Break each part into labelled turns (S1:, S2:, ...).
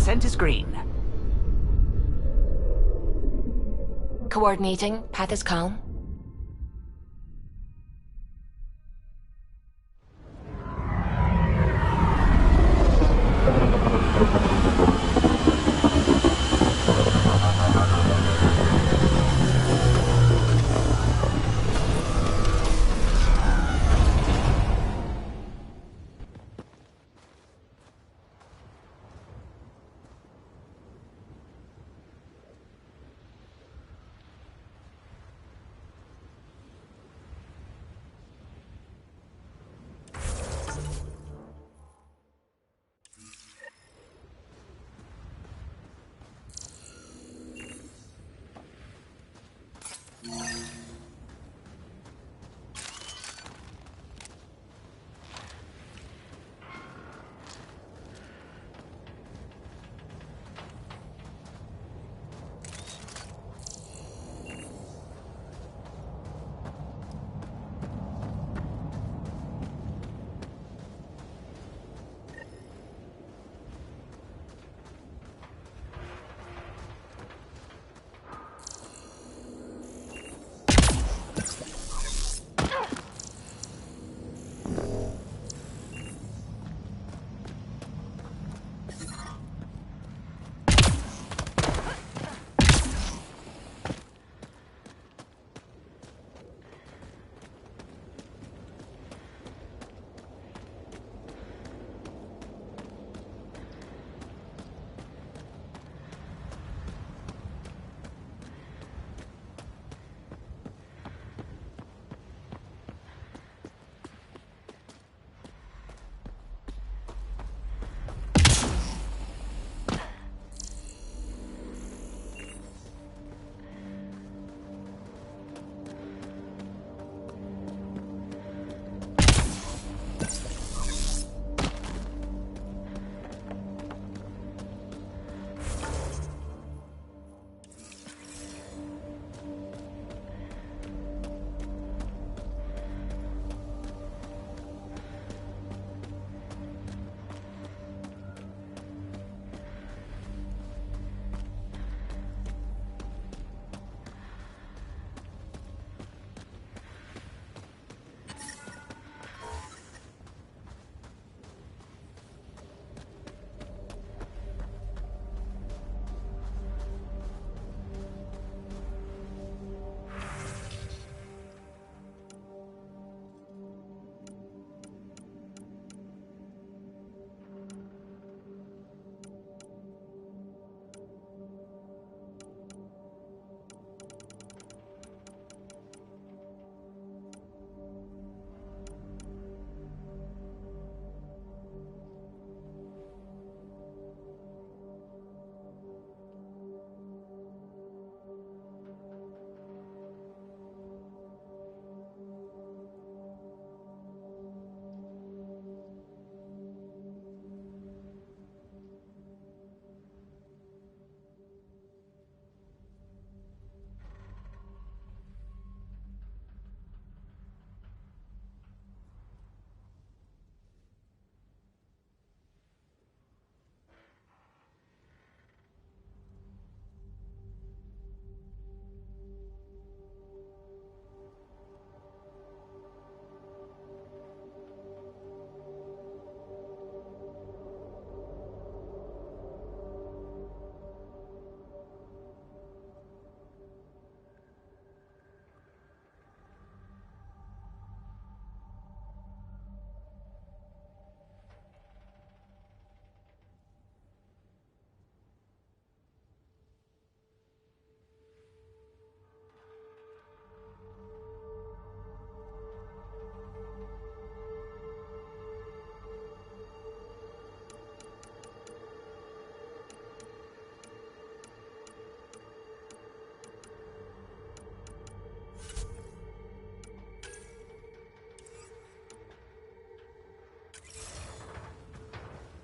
S1: Descent is green.
S2: Coordinating. Path is calm.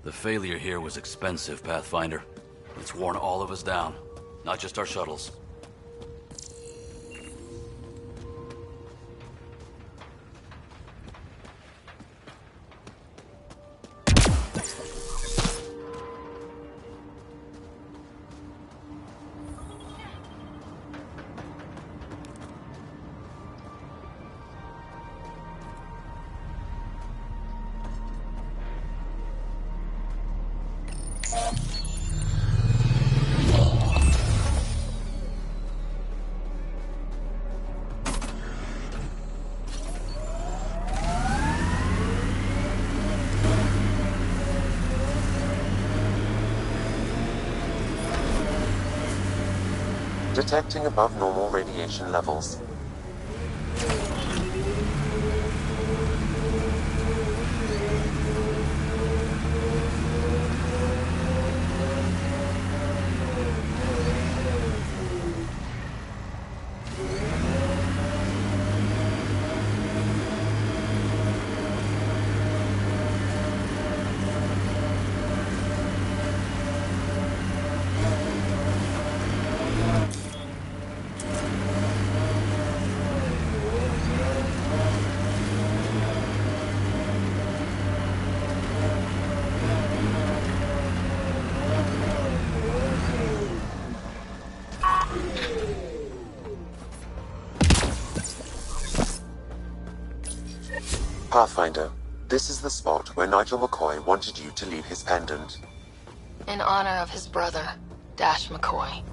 S3: The failure here was expensive, Pathfinder. It's worn all of us down, not just our shuttles.
S1: Detecting above normal radiation levels. Pathfinder, this is the spot where Nigel McCoy wanted you to leave his pendant.
S2: In honor of his brother, Dash McCoy.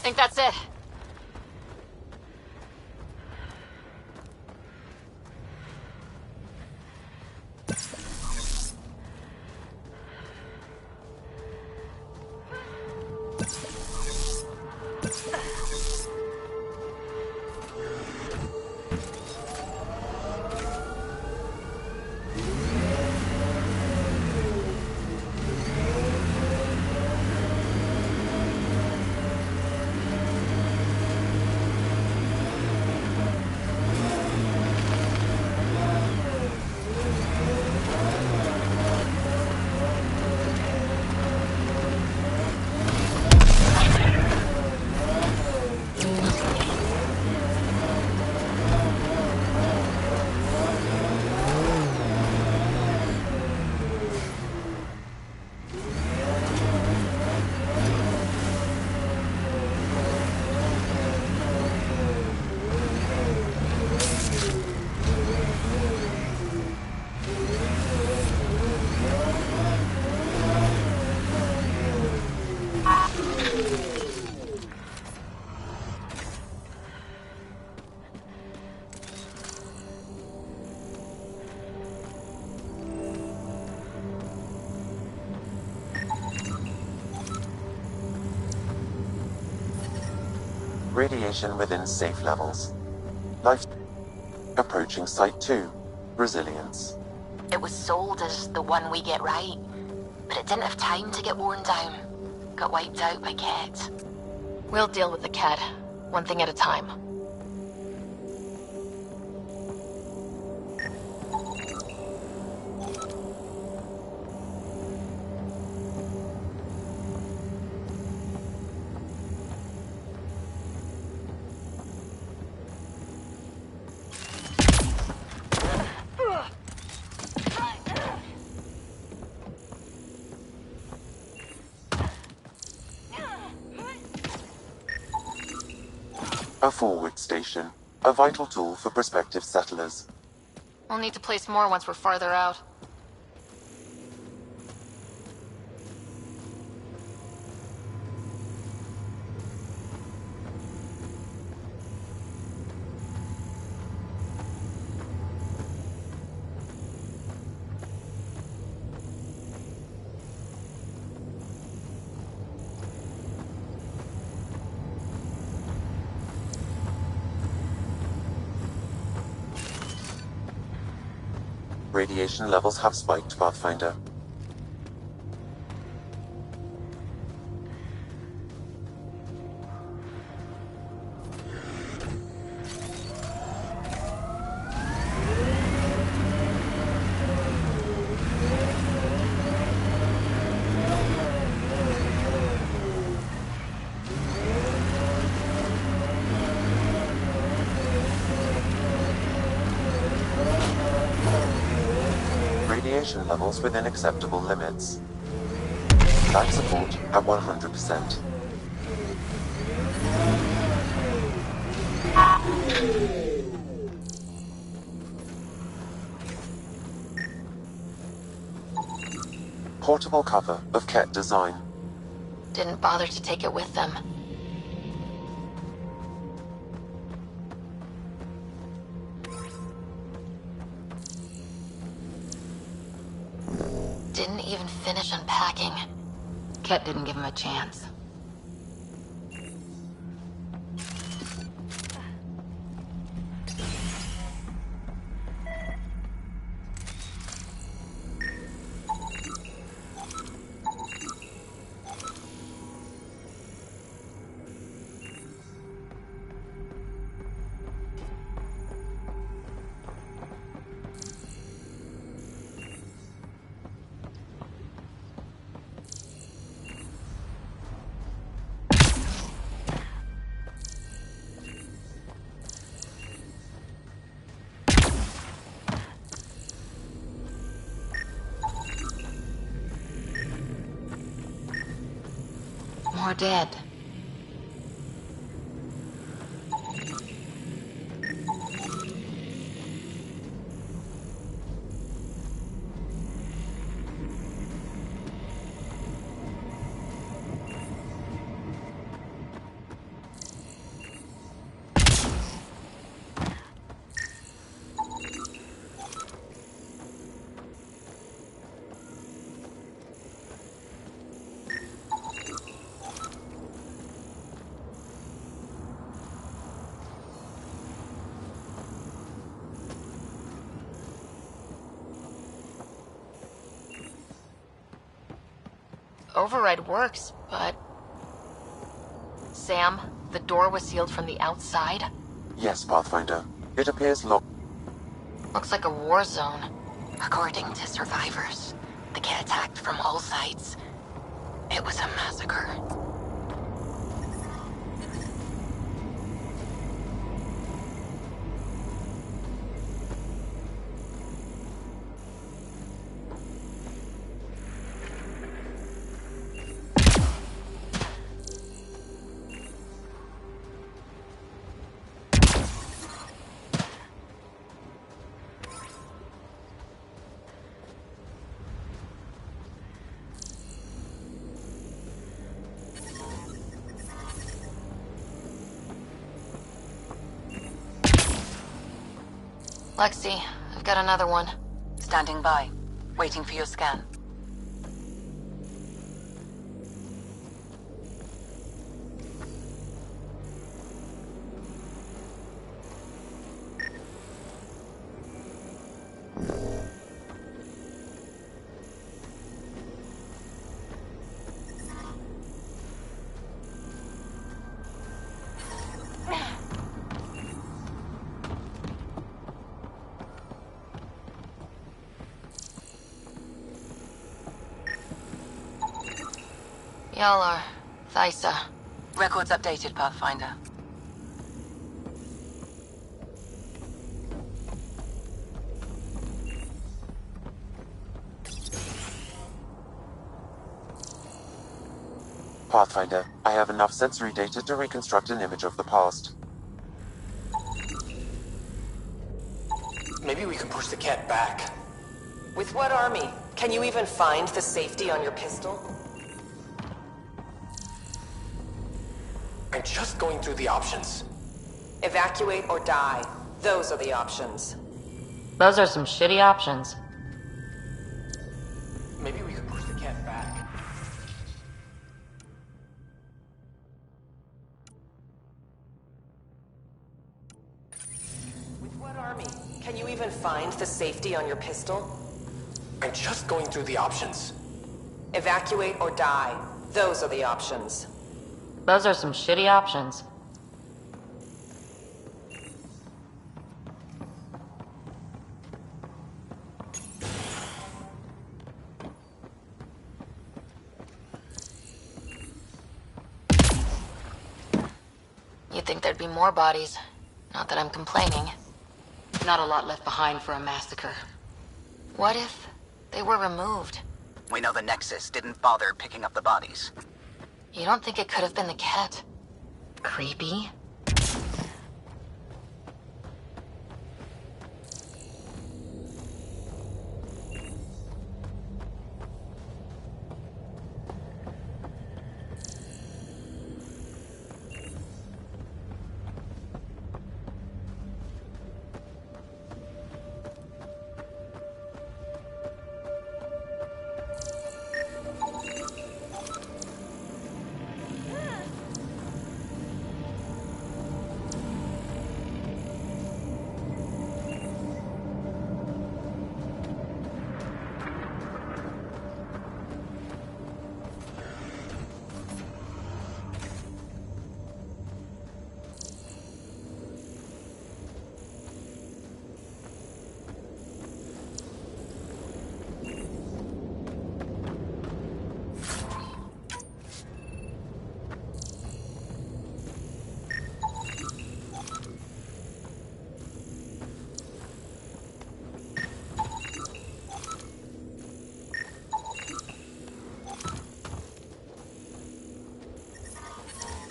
S2: I think that's it.
S1: radiation within safe levels. Life approaching Site 2. Resilience.
S2: It was sold as the one we get right, but it didn't have time to get worn down. Got wiped out by Ket. We'll deal with the Ket, one thing at a time.
S1: A forward station. A vital tool for prospective settlers.
S2: We'll need to place more once we're farther out.
S1: Radiation levels have spiked, Pathfinder. Radiation levels within acceptable limits. Life support at 100%. Portable cover of Ket design.
S2: Didn't bother to take it with them. Didn't even finish unpacking. Ket didn't give him a chance. More dead. Override works, but... Sam, the door was sealed from the outside?
S1: Yes, Pathfinder. It appears locked.
S2: Looks like a war zone. According to survivors, the Ket attacked from all sides. It was a massacre. Lexi, I've got another one.
S4: Standing by, waiting for your scan.
S2: Y'all are Thysa.
S4: Records updated, Pathfinder.
S1: Pathfinder, I have enough sensory data to reconstruct an image of the past.
S5: Maybe we can push the cat back.
S6: With what army? Can you even find the safety on your pistol?
S5: I'm just going through the options.
S6: Evacuate or die. Those are the options.
S2: Those are some shitty options.
S5: Maybe we can push the cat back.
S6: With what army? Can you even find the safety on your pistol?
S5: I'm just going through the options.
S6: Evacuate or die. Those are the options.
S2: Those are some shitty options. You'd think there'd be more bodies. Not that I'm complaining.
S7: Not a lot left behind for a massacre.
S2: What if they were removed?
S8: We know the Nexus didn't bother picking up the bodies.
S2: You don't think it could have been the cat? Creepy.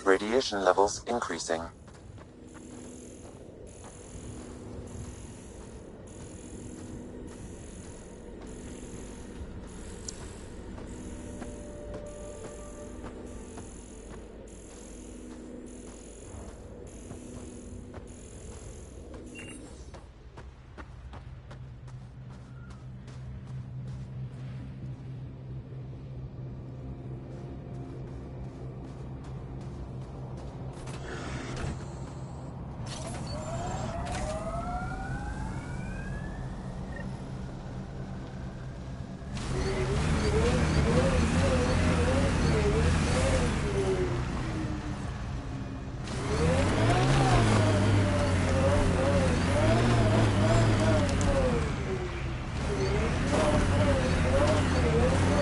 S1: Radiation levels increasing.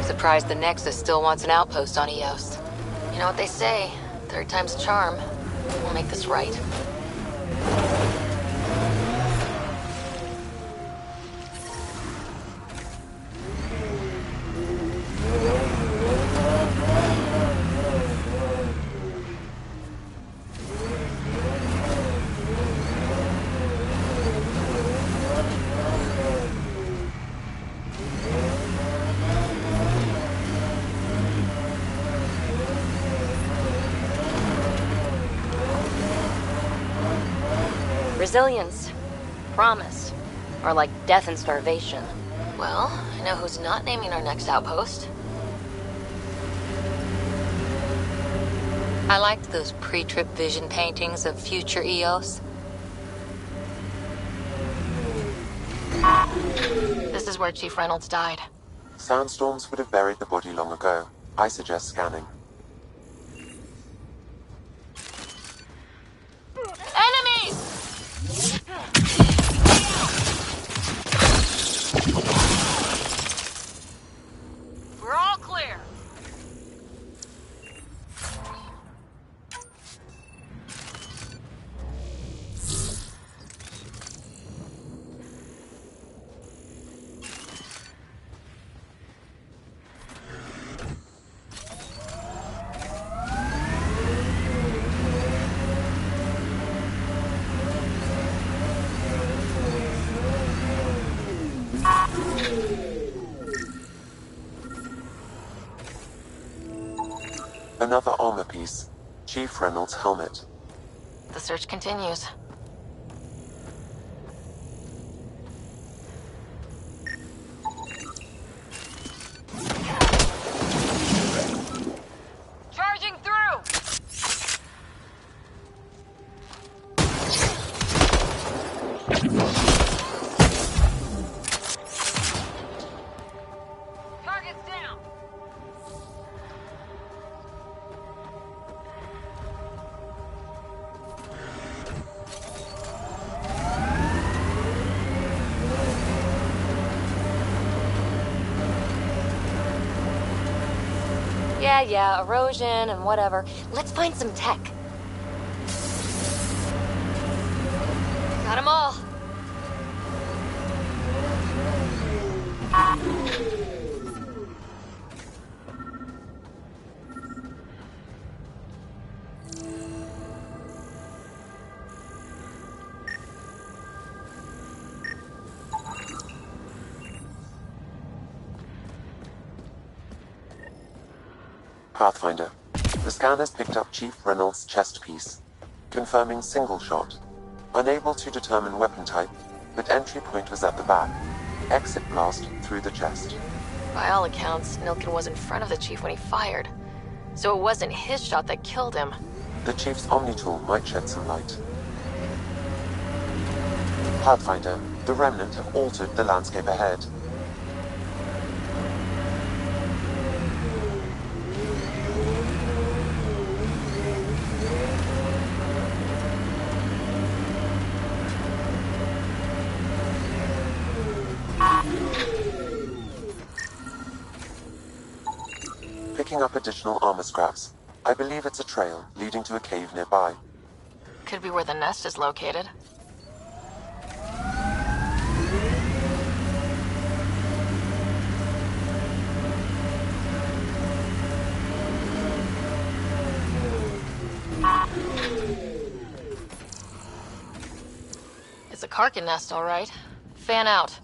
S7: Surprised the Nexus still wants an outpost on Eos.
S2: You know what they say, third time's a charm. We'll make this right.
S7: Resilience, promise, or like death and starvation.
S2: Well, I know who's not naming our next outpost.
S7: I liked those pre-trip vision paintings of future Eos.
S2: This is where Chief Reynolds died.
S1: Sandstorms would have buried the body long ago. I suggest scanning.
S2: Enemies!
S7: We're all clear.
S1: Another armor piece. Chief Reynolds' helmet.
S2: The search continues.
S7: Charging through! Target's down! Yeah, erosion and whatever. Let's find some tech. Got 'em all.
S1: Pathfinder. The scanners picked up Chief Reynolds' chest piece, confirming single shot. Unable to determine weapon type, but entry point was at the back. Exit blast through the chest.
S2: By all accounts, Nilken was in front of the Chief when he fired. So it wasn't his shot that killed him.
S1: The Chief's Omni-tool might shed some light. Pathfinder. The Remnant have altered the landscape ahead. Picking up additional armor scraps. I believe it's a trail leading to a cave nearby.
S2: Could be where the nest is located. It's a Karkin nest, all right. Fan out.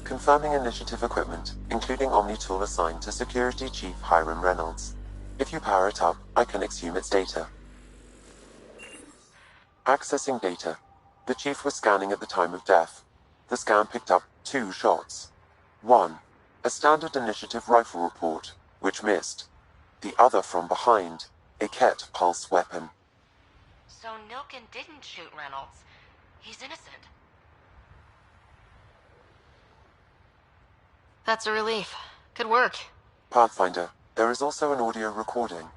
S1: Confirming initiative equipment, including Omni-tool assigned to Security Chief Hiram Reynolds. If you power it up, I can exhume its data. Accessing data. The Chief was scanning at the time of death. The scan picked up 2 shots. 1. A standard initiative rifle report, which missed. The other from behind, a Ket pulse weapon.
S7: So Nilken didn't shoot Reynolds. He's innocent.
S2: That's a relief. Good work.
S1: Pathfinder, there is also an audio recording.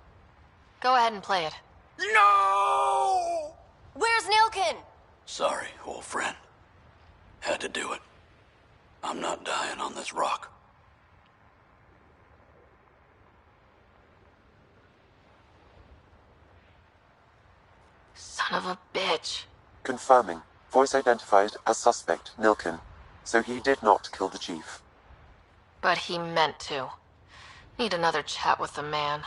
S2: Go ahead and play it.
S6: No! Where's Nilken?
S3: Sorry, old friend. Had to do it. I'm not dying on this rock.
S2: Son of a bitch.
S1: Confirming. Voice identified as suspect Nilken. So he did not kill the Chief.
S2: But he meant to. Need another chat with the man.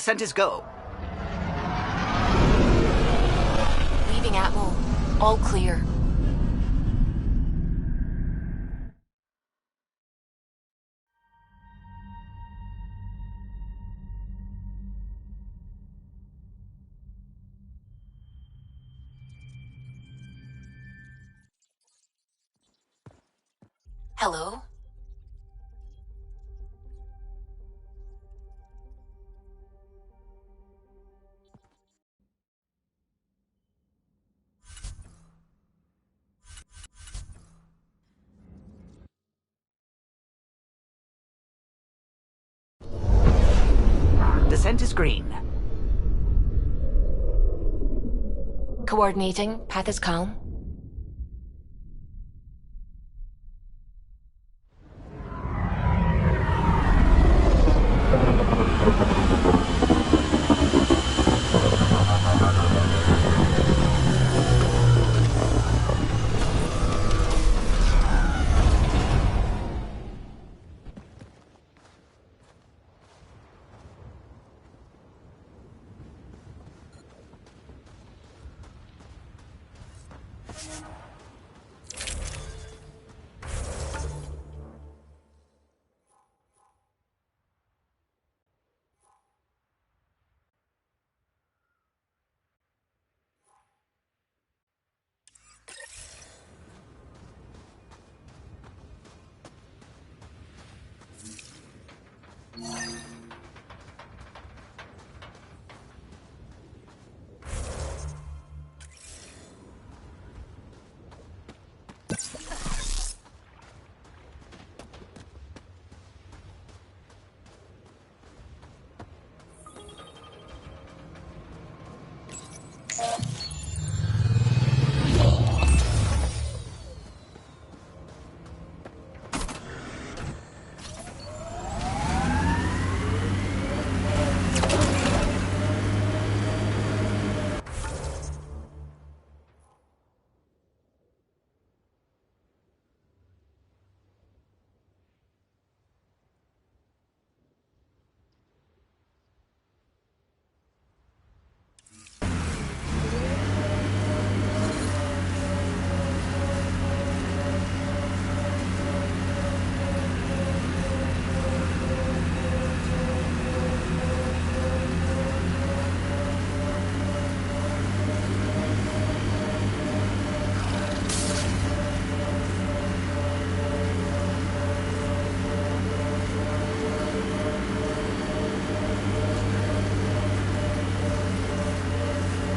S8: Ascent is go.
S2: Leaving Atmo. All clear. Hello?
S8: Descent is green.
S2: Coordinating. Path is calm.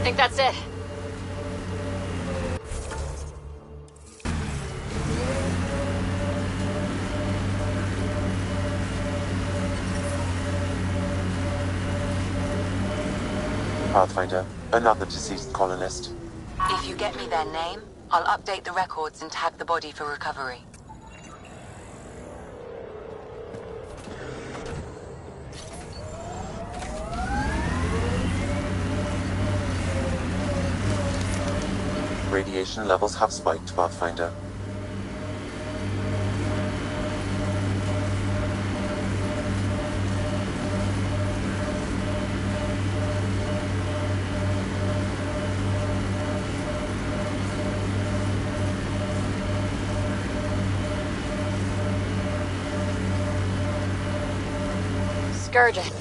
S2: I think that's it.
S1: Pathfinder, another deceased colonist.
S4: If you get me their name, I'll update the records and tag the body for recovery.
S1: Radiation levels have spiked, Pathfinder.
S2: Scourge it.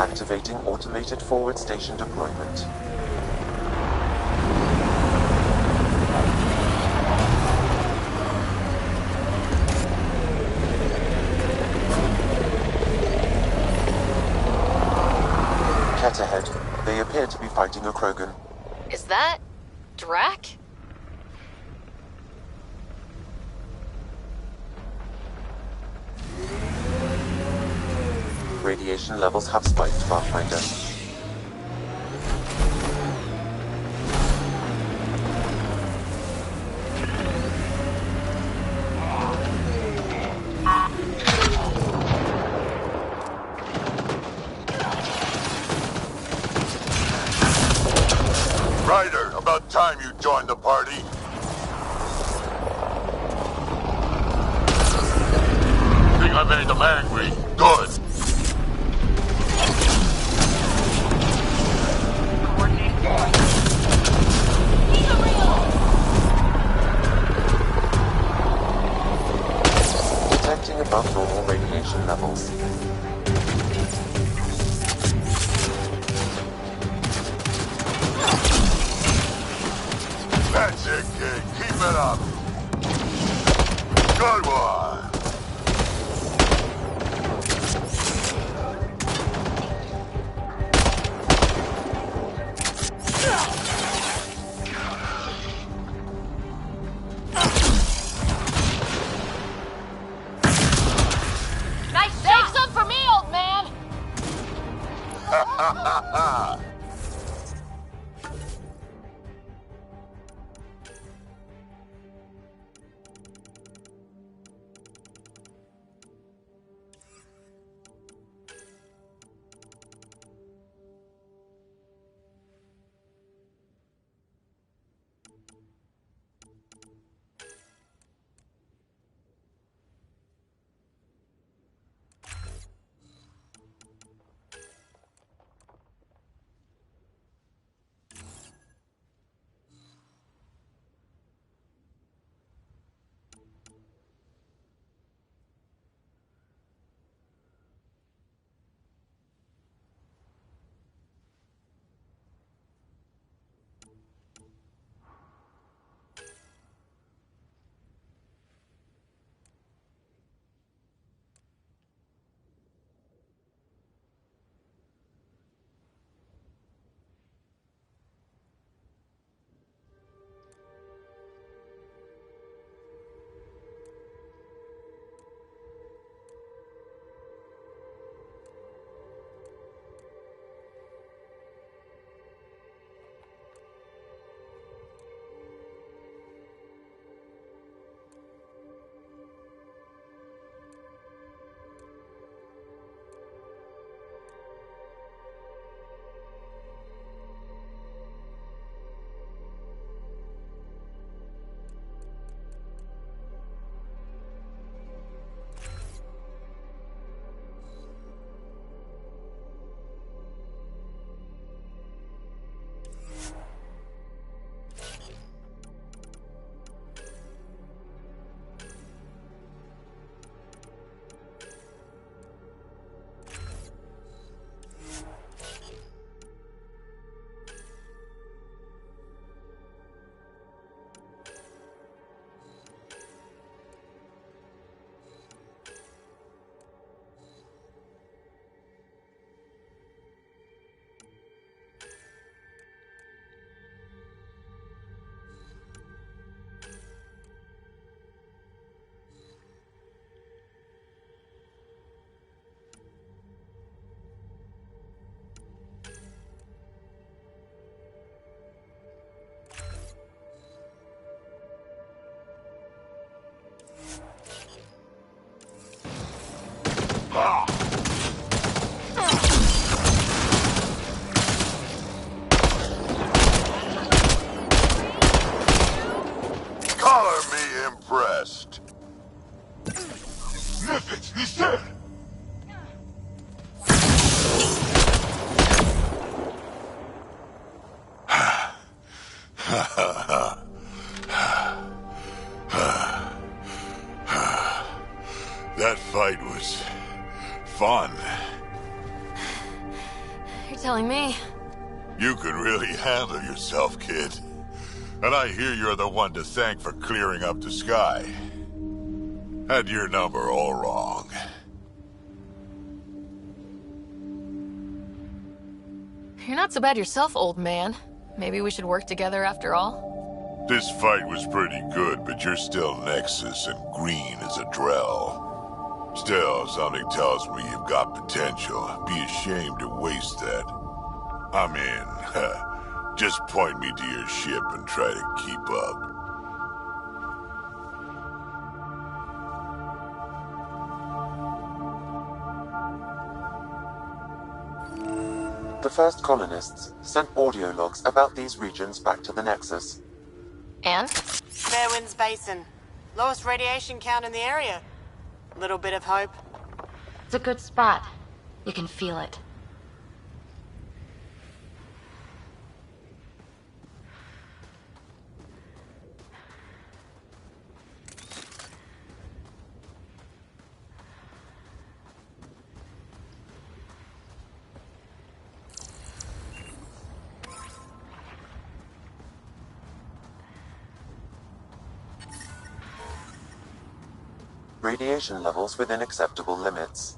S1: Activating automated forward station deployment. Cat ahead. They appear to be fighting a Krogan.
S2: Is that... Drac?
S1: Radiation levels have spiked, Pathfinder.
S9: Ryder, about time you joined the party. Think I made them angry. Good.
S1: Detecting above normal radiation levels.
S9: That's it, kid. Keep it up. Good one.
S2: Nice shot! Take some for me, old man!
S9: Ha ha ha ha. Color me impressed. Snippet, he's dead. That fight was fun.
S2: You're telling me.
S9: You can really handle yourself, kid. And I hear you're the one to thank for clearing up the sky. Had your number all wrong.
S2: You're not so bad yourself, old man. Maybe we should work together after all?
S9: This fight was pretty good, but you're still Nexus and green as a Drell. Still, something tells me you've got potential. Be ashamed to waste that. I'm in. Just point me to your ship and try to keep up.
S1: The first colonists sent audio logs about these regions back to the Nexus.
S2: And?
S10: Fairwinds Basin. Lowest radiation count in the area. Little bit of hope.
S7: It's a good spot. You can feel it.
S1: Radiation levels within acceptable limits.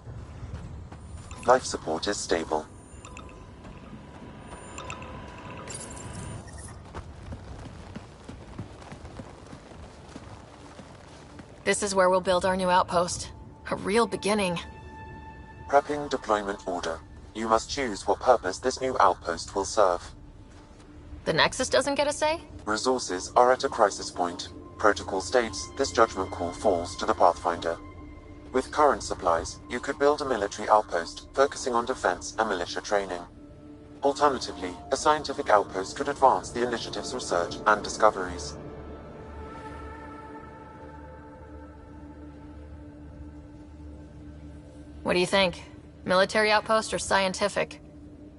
S1: Life support is stable.
S2: This is where we'll build our new outpost. A real beginning.
S1: Prepping deployment order. You must choose what purpose this new outpost will serve.
S2: The Nexus doesn't get a say?
S1: Resources are at a crisis point. Protocol states this judgment call falls to the Pathfinder. With current supplies, you could build a military outpost focusing on defense and militia training. Alternatively, a scientific outpost could advance the initiative's research and discoveries.
S2: What do you think? Military outpost or scientific?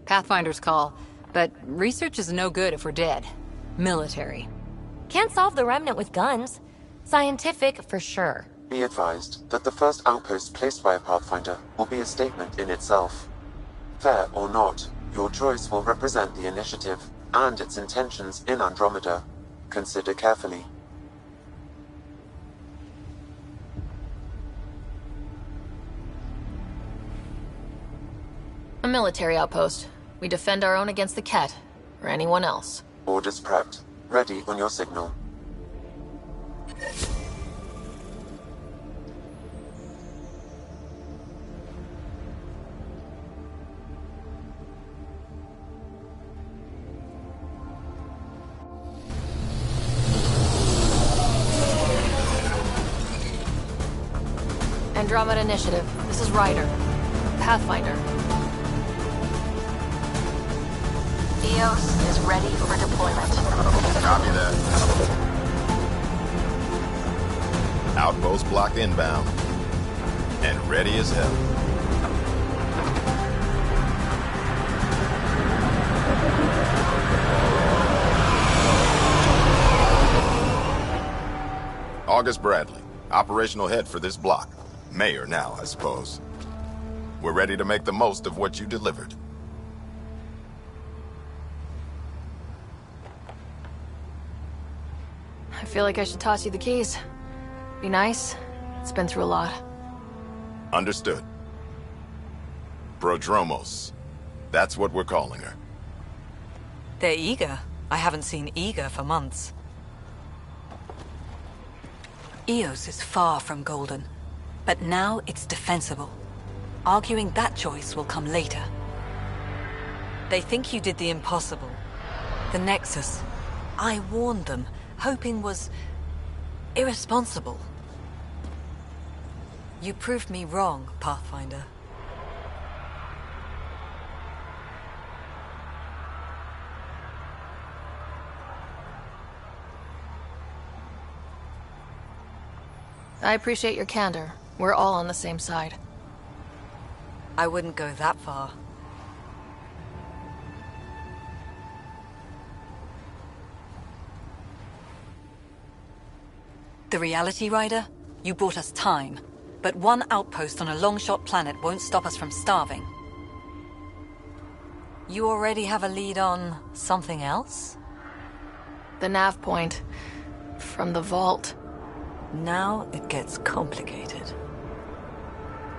S11: Pathfinder's call, but research is no good if we're dead. Military.
S12: Can't solve the remnant with guns. Scientific for sure.
S1: Be advised that the first outpost placed by a Pathfinder will be a statement in itself. Fair or not, your choice will represent the initiative and its intentions in Andromeda. Consider carefully.
S2: A military outpost. We defend our own against the Ket, or anyone else.
S1: Orders prepped. Ready on your signal.
S2: Andromeda Initiative. This is Ryder. Pathfinder. EOS is ready for deployment.
S13: Copy that. Outpost block inbound. And ready as hell. August Bradley, operational head for this block. Mayor now, I suppose. We're ready to make the most of what you delivered.
S2: I feel like I should toss you the keys. Be nice. It's been through a lot.
S13: Understood. Prodromos. That's what we're calling her.
S11: They're eager. I haven't seen eager for months. EOS is far from golden, but now it's defensible. Arguing that choice will come later. They think you did the impossible. The Nexus. I warned them, hoping was irresponsible. You proved me wrong, Pathfinder.
S2: I appreciate your candor. We're all on the same side.
S11: I wouldn't go that far. The reality, Rider? You brought us time. But one outpost on a long-shot planet won't stop us from starving. You already have a lead on something else?
S2: The nav point. From the vault.
S11: Now it gets complicated.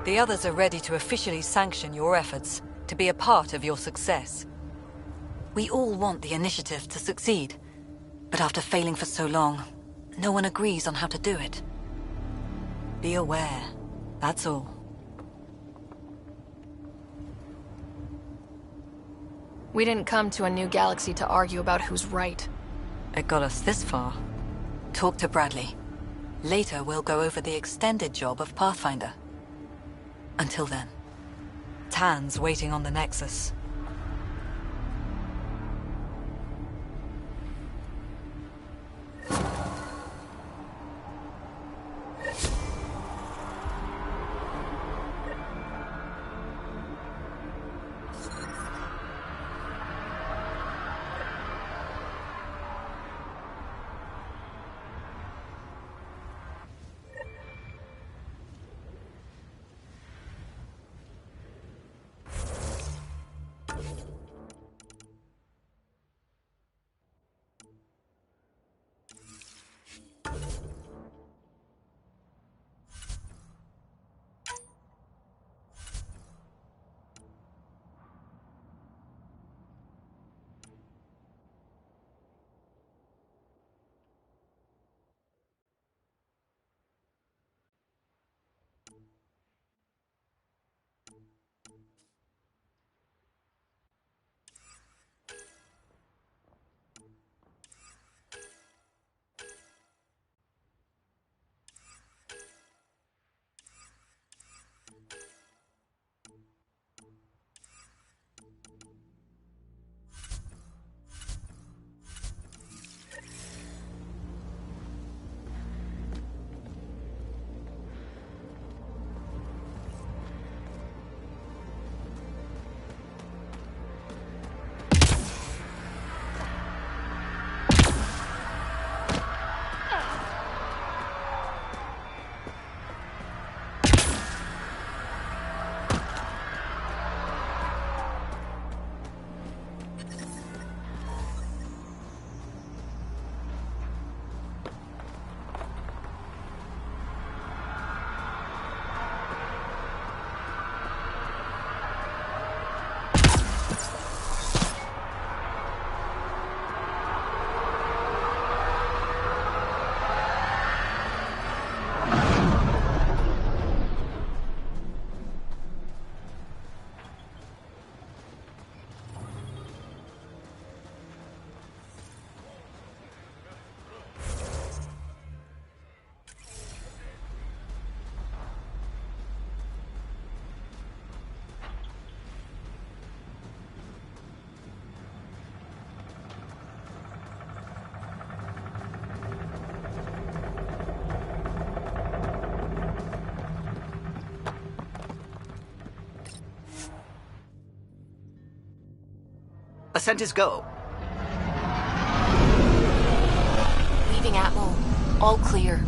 S11: The others are ready to officially sanction your efforts, to be a part of your success. We all want the initiative to succeed, but after failing for so long, no one agrees on how to do it. Be aware, that's all.
S2: We didn't come to a new galaxy to argue about who's right.
S11: It got us this far. Talk to Bradley. Later, we'll go over the extended job of Pathfinder. Until then, Tan's waiting on the Nexus.
S8: Ascent is go.
S2: Leaving Atmo. All clear.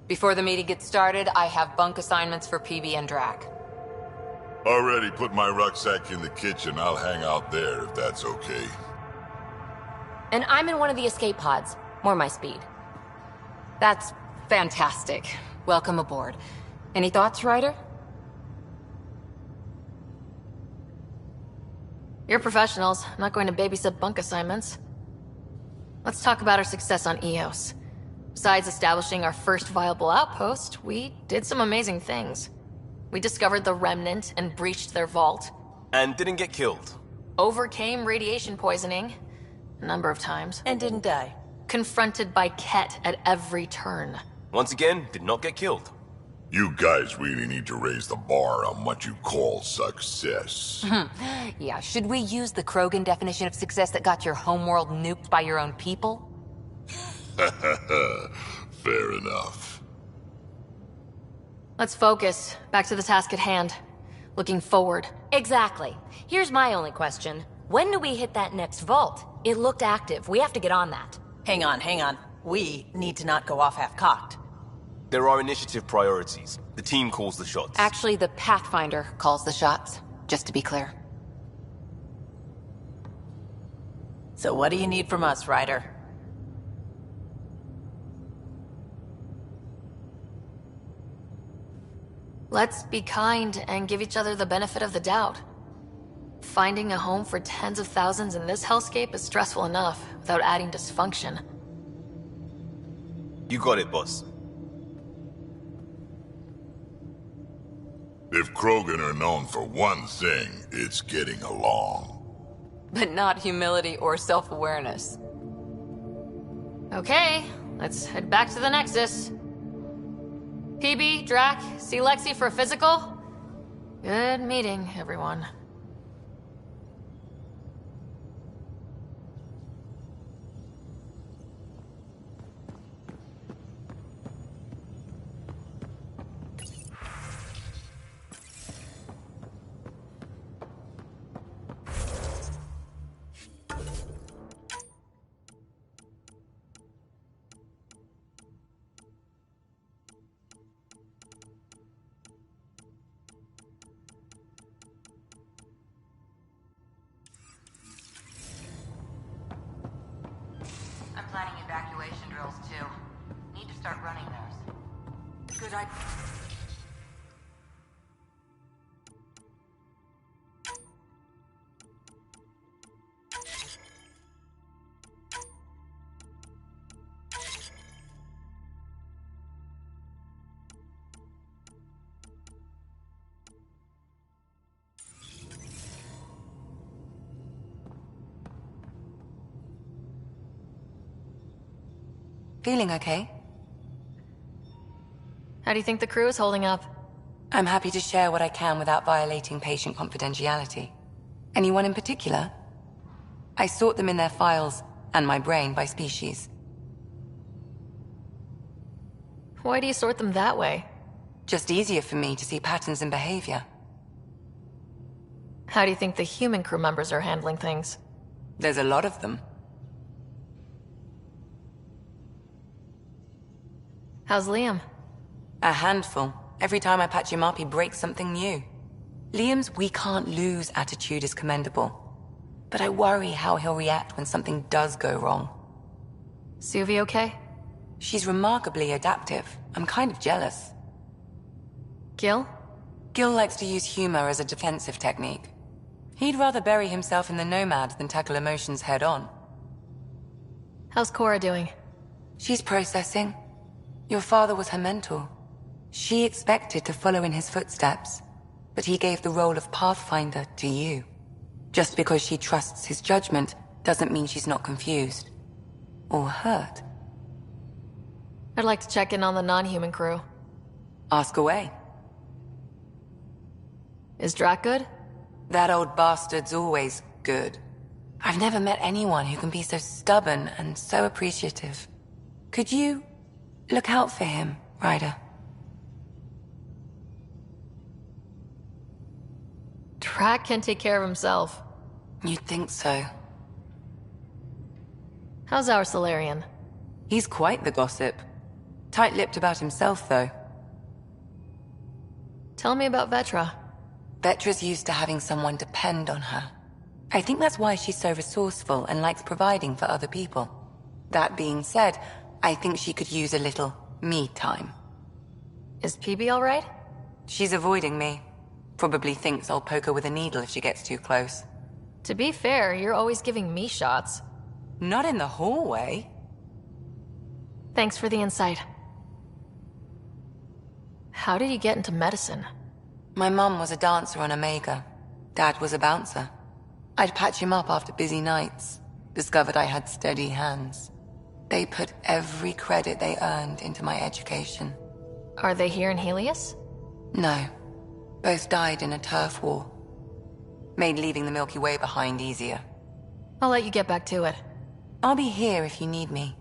S4: Before the meeting gets started, I have bunk assignments for PB and Drac.
S9: Already put my rucksack in the kitchen. I'll hang out there if that's okay.
S12: And I'm in one of the escape pods. More my speed.
S4: That's fantastic. Welcome aboard. Any thoughts, Ryder?
S2: You're professionals. I'm not going to babysit bunk assignments. Let's talk about our success on Eos.
S12: Besides establishing our first viable outpost, we did some amazing things. We discovered the Remnant and breached their vault.
S14: And didn't get killed.
S12: Overcame radiation poisoning a number of times.
S6: And didn't die.
S12: Confronted by Ket at every turn.
S14: Once again, did not get killed.
S9: You guys really need to raise the bar on what you call success.
S4: Yeah, should we use the Krogan definition of success that got your homeworld nuked by your own people?
S9: Fair enough.
S12: Let's focus. Back to the task at hand. Looking forward. Exactly. Here's my only question. When do we hit that next vault? It looked active. We have to get on that.
S6: Hang on. We need to not go off half-cocked.
S14: There are initiative priorities. The team calls the shots.
S4: Actually, the Pathfinder calls the shots, just to be clear.
S6: So what do you need from us, Ryder?
S12: Let's be kind and give each other the benefit of the doubt. Finding a home for tens of thousands in this hellscape is stressful enough without adding dysfunction.
S14: You got it, boss.
S9: If Krogan are known for one thing, it's getting along.
S4: But not humility or self-awareness.
S12: Okay, let's head back to the Nexus. PB, Drac, see Lexi for a physical? Good meeting, everyone.
S7: Planning evacuation drills too. Need to start running those.
S4: Good idea. Feeling okay?
S12: How do you think the crew is holding up?
S4: I'm happy to share what I can without violating patient confidentiality. Anyone in particular? I sort them in their files, and my brain, by species.
S12: Why do you sort them that way?
S4: Just easier for me to see patterns in behavior.
S12: How do you think the human crew members are handling things?
S4: There's a lot of them.
S12: How's Liam?
S4: A handful. Every time I patch him up, he breaks something new. Liam's we can't lose attitude is commendable. But I worry how he'll react when something does go wrong.
S12: Suvi okay?
S4: She's remarkably adaptive. I'm kind of jealous.
S12: Gil?
S4: Gil likes to use humor as a defensive technique. He'd rather bury himself in the Nomad than tackle emotions head on.
S12: How's Cora doing?
S4: She's processing. Your father was her mentor. She expected to follow in his footsteps, but he gave the role of Pathfinder to you. Just because she trusts his judgment doesn't mean she's not confused. Or hurt.
S12: I'd like to check in on the non-human crew.
S4: Ask away.
S12: Is Drac good?
S4: That old bastard's always good. I've never met anyone who can be so stubborn and so appreciative. Could you look out for him, Ryder?
S12: Drac can take care of himself.
S4: You'd think so.
S12: How's our Solarian?
S4: He's quite the gossip. Tight-lipped about himself, though.
S12: Tell me about Vetra.
S4: Vetra's used to having someone depend on her. I think that's why she's so resourceful and likes providing for other people. That being said, I think she could use a little me time.
S12: Is PB all right?
S4: She's avoiding me. Probably thinks I'll poke her with a needle if she gets too close.
S12: To be fair, you're always giving me shots.
S4: Not in the hallway.
S12: Thanks for the insight. How did you get into medicine?
S4: My mum was a dancer on Omega. Dad was a bouncer. I'd patch him up after busy nights. Discovered I had steady hands. They put every credit they earned into my education.
S12: Are they here in Helios?
S4: No. Both died in a turf war. Made leaving the Milky Way behind easier.
S12: I'll let you get back to it.
S4: I'll be here if you need me.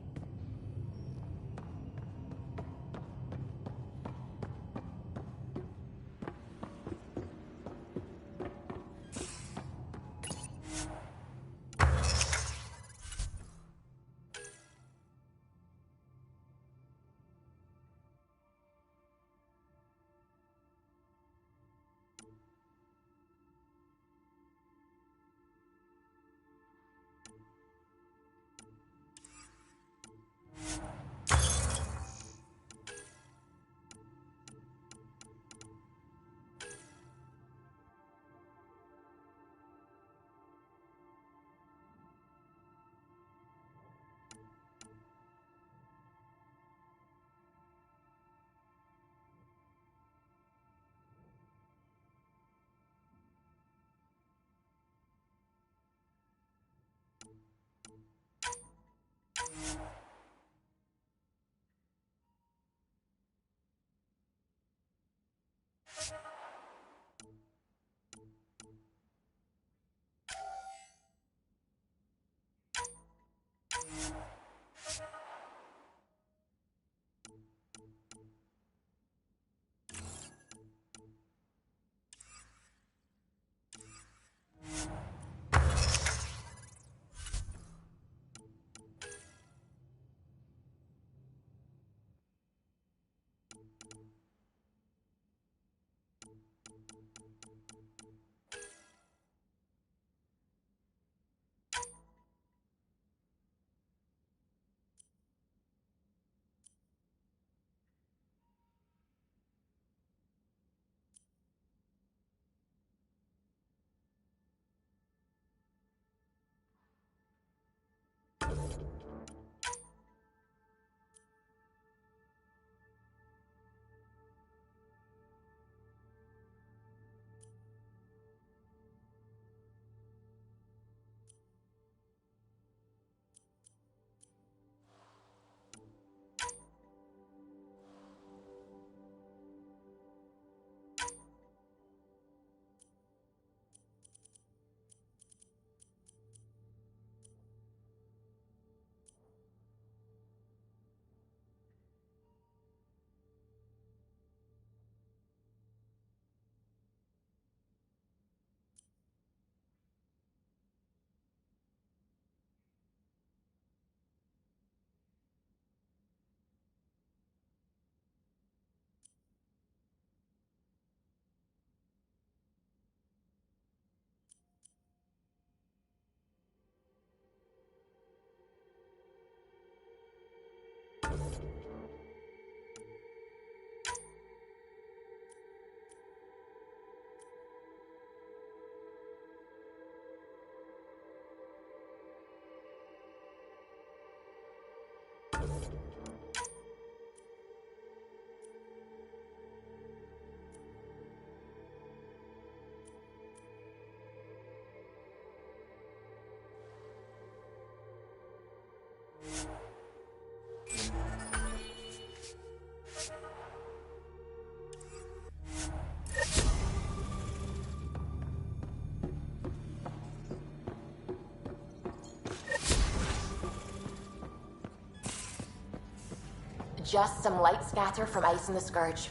S2: Just some light scatter from ice in the Scourge.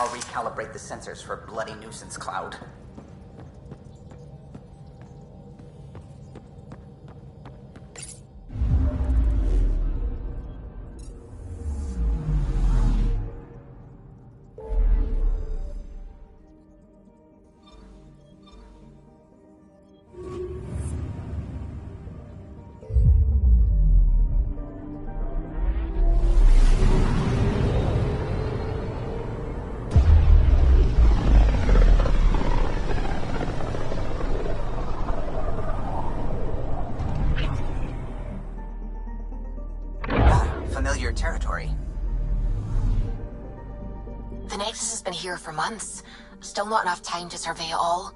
S8: I'll recalibrate the sensors for bloody nuisance cloud. Familiar territory.
S2: The Nexus has been here for months. Still not enough time to survey it all.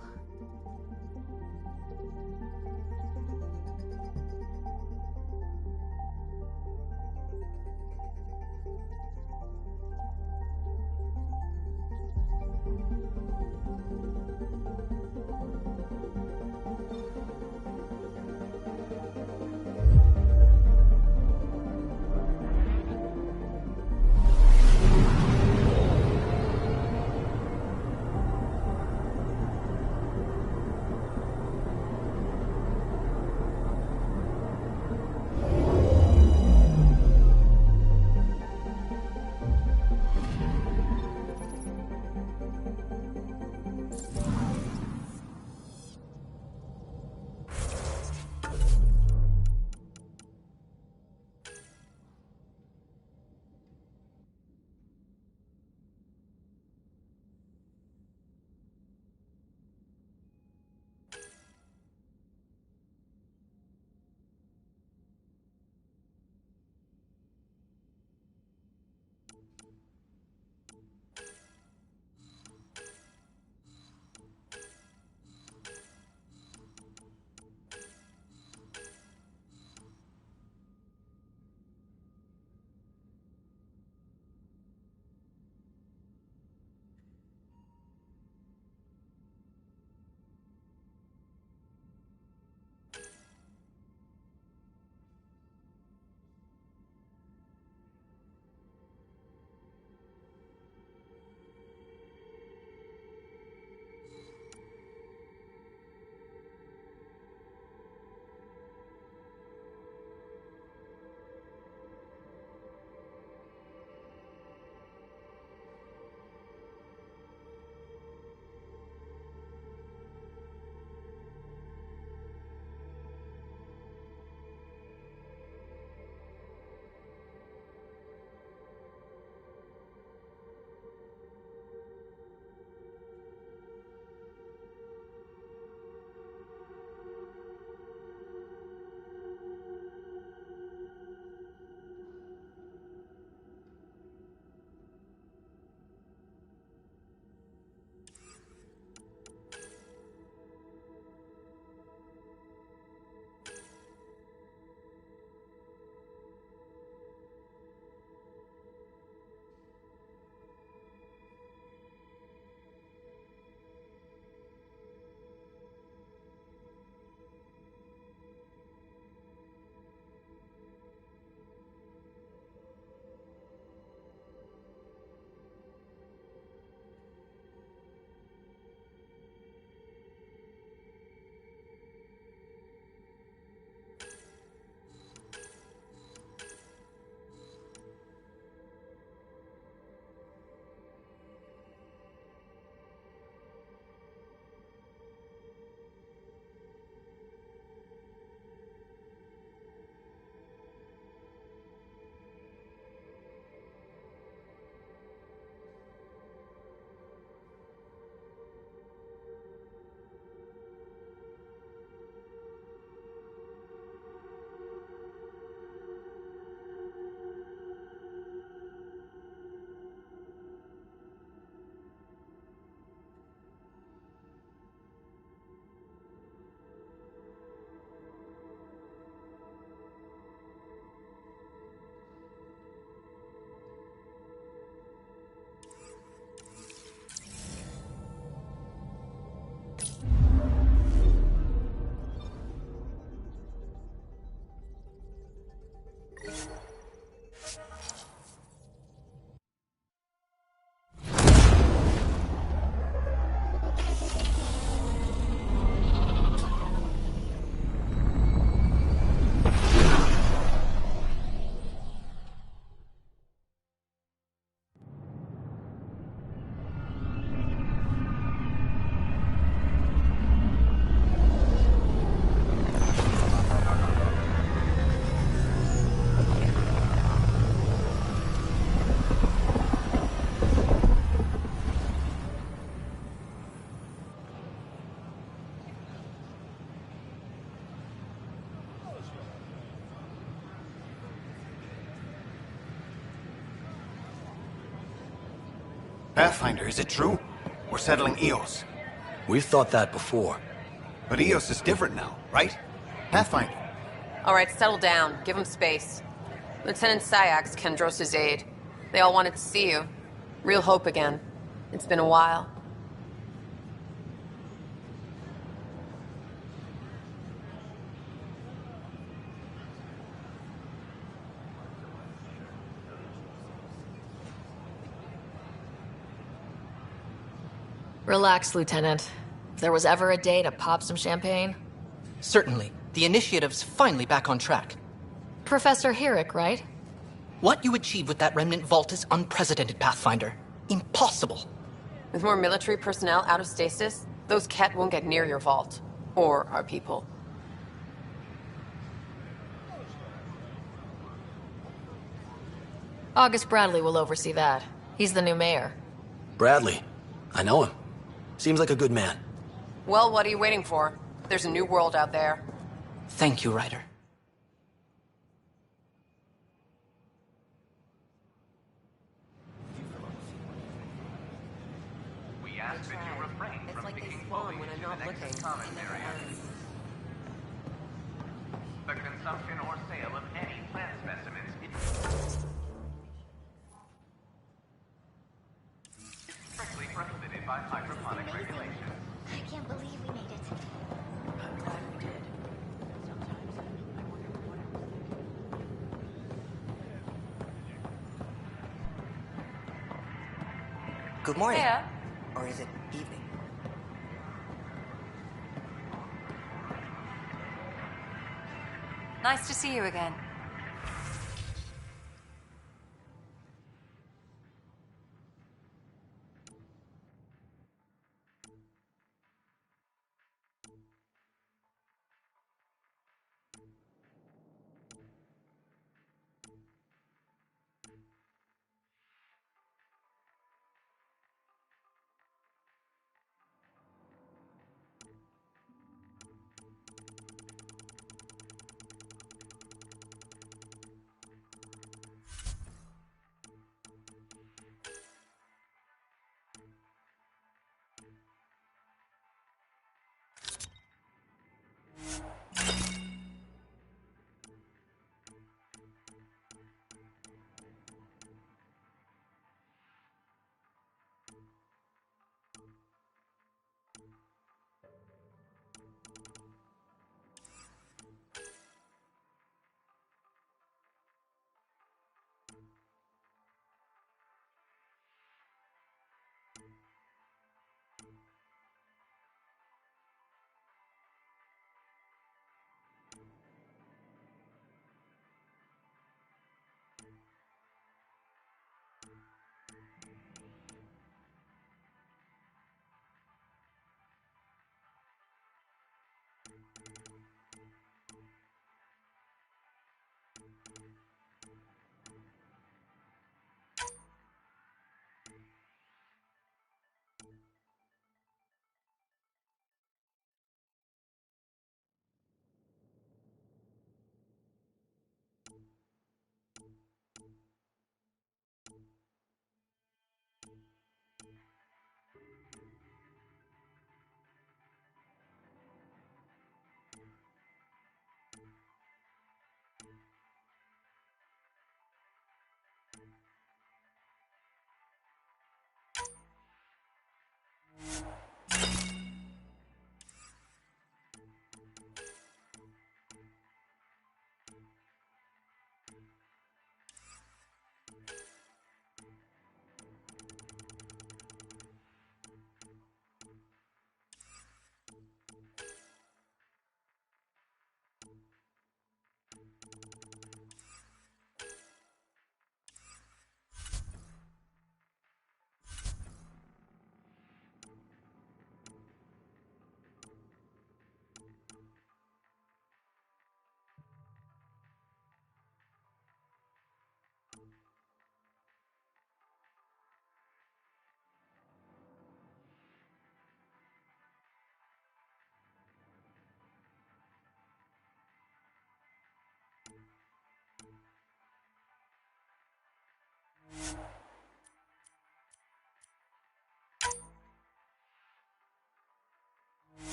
S15: Pathfinder, is it true? We're settling Eos.
S16: We've thought that before.
S15: But Eos is different now, right? Pathfinder.
S6: All right, settle down. Give him space. Lieutenant Syax, Kendros' aide. They all wanted to see you. Real hope again. It's been a while.
S12: Relax, Lieutenant. If there was ever a day to pop some champagne...
S17: Certainly. The initiative's finally back on track.
S12: Professor Herrick, right?
S17: What you achieved with that remnant vault is unprecedented, Pathfinder. Impossible.
S6: With more military personnel out of stasis, those Ket won't get near your vault. Or our people.
S12: August Bradley will oversee that. He's the new mayor.
S16: Bradley. I know him. Seems like a good man.
S6: Well, what are you waiting for? There's a new world out there.
S17: Thank you, Ryder.
S18: We ask that you refrain from picking fully when I'm not looking. Common area. The consumption or sale of any plant specimens is strictly prohibited by hydroponic regulations.
S19: I can't believe we made it.
S6: I'm glad we did.
S8: Good morning.
S4: Yeah.
S8: Or is it evening?
S4: Nice to see you again.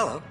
S8: Hello.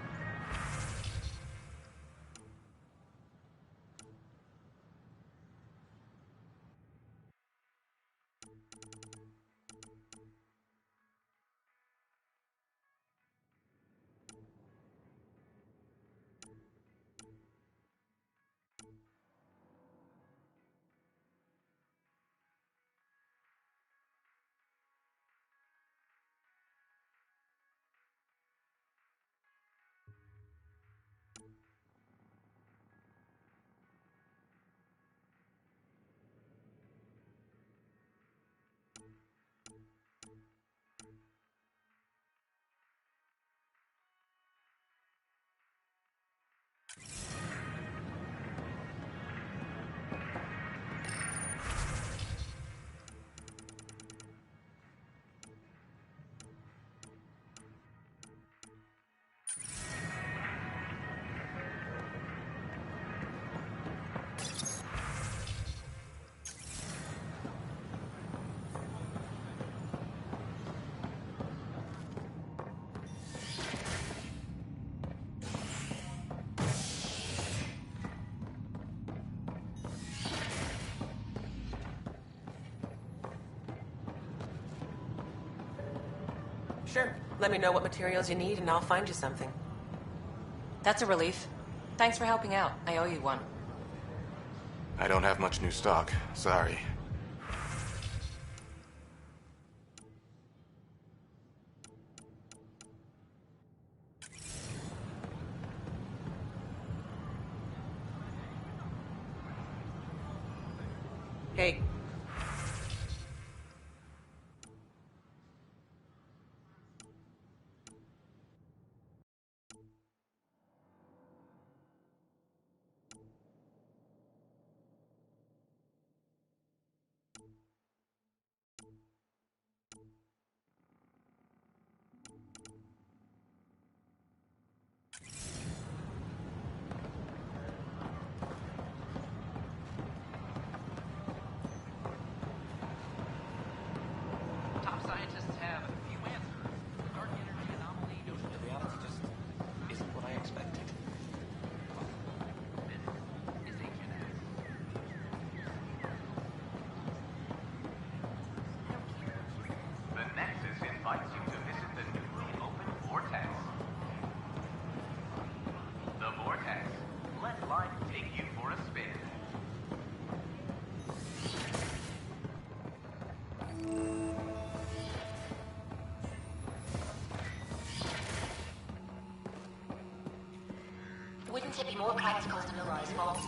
S6: Sure. Let me know what materials you need and I'll find you something.
S20: That's a relief. Thanks for helping out. I owe you one.
S14: I don't have much new stock. Sorry.
S6: Hey.
S18: Top scientists have a few answers. Dark energy anomaly notion of reality just isn't what I expected. This is Agent X. The Nexus invites you to visit the newly opened Vortex. The Vortex. Let life take you for a spin.
S2: Wouldn't it be more practical to realize vault?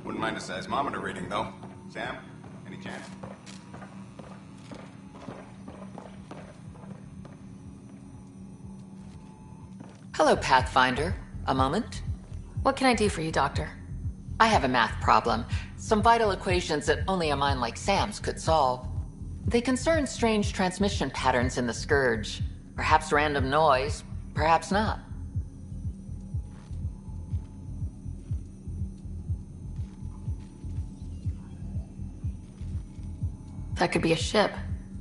S13: Wouldn't mind a seismometer reading, though.
S15: Sam, any chance?
S21: Hello, Pathfinder. A moment?
S12: What can I do for you, Doctor?
S21: I have a math problem. Some vital equations that only a mind like Sam's could solve. They concern strange transmission patterns in the Scourge. Perhaps random noise, perhaps not.
S12: That could be a ship,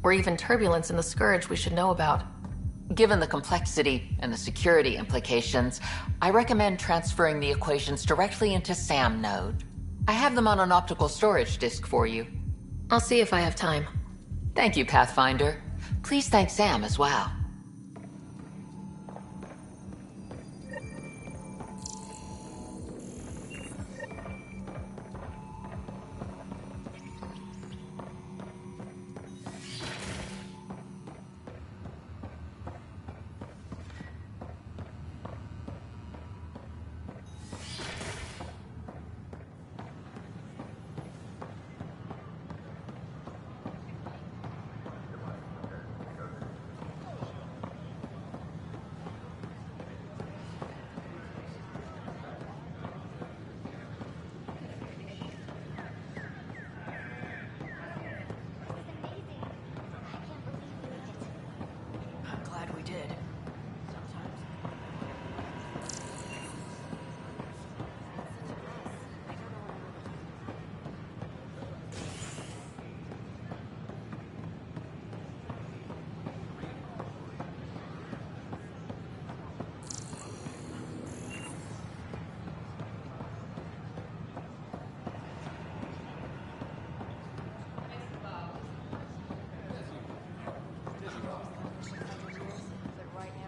S12: or even turbulence in the Scourge we should know about.
S21: Given the complexity and the security implications, I recommend transferring the equations directly into SAM node. I have them on an optical storage disk for you.
S12: I'll see if I have time.
S21: Thank you, Pathfinder. Please thank Sam as well.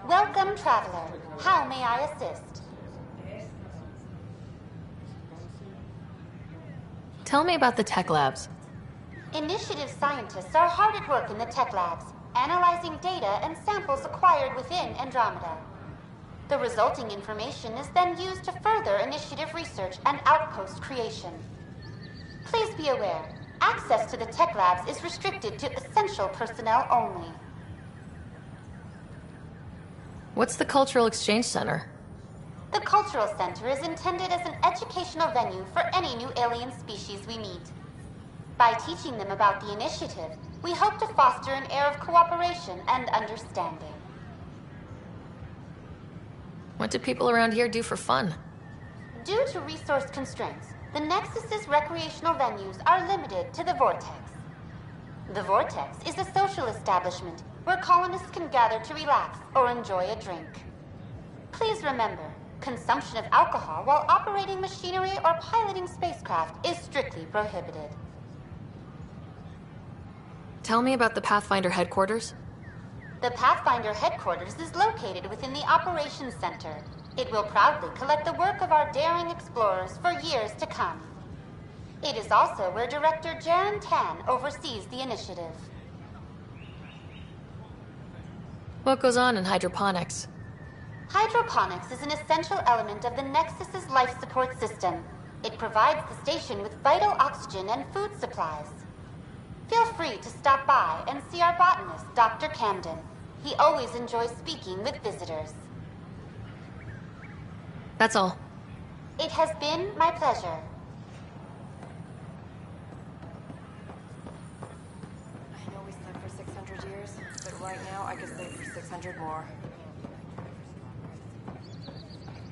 S19: Welcome, traveler. How may I assist?
S12: Tell me about the tech labs.
S19: Initiative scientists are hard at work in the tech labs, analyzing data and samples acquired within Andromeda. The resulting information is then used to further initiative research and outpost creation. Please be aware, access to the tech labs is restricted to essential personnel only.
S12: What's the Cultural Exchange Center?
S19: The Cultural Center is intended as an educational venue for any new alien species we meet. By teaching them about the initiative, we hope to foster an air of cooperation and understanding.
S12: What do people around here do for fun?
S19: Due to resource constraints, the Nexus's recreational venues are limited to the Vortex. The Vortex is a social establishment where colonists can gather to relax or enjoy a drink. Please remember, consumption of alcohol while operating machinery or piloting spacecraft is strictly prohibited.
S12: Tell me about the Pathfinder headquarters.
S19: The Pathfinder headquarters is located within the Operations Center. It will proudly collect the work of our daring explorers for years to come. It is also where Director Jaren Tan oversees the initiative.
S12: What goes on in hydroponics?
S19: Hydroponics is an essential element of the Nexus's life support system. It provides the station with vital oxygen and food supplies. Feel free to stop by and see our botanist, Dr. Camden. He always enjoys speaking with visitors.
S12: That's all.
S19: It has been my pleasure.
S20: I know we slept for 600 years, but right now I could sleep for 600 more.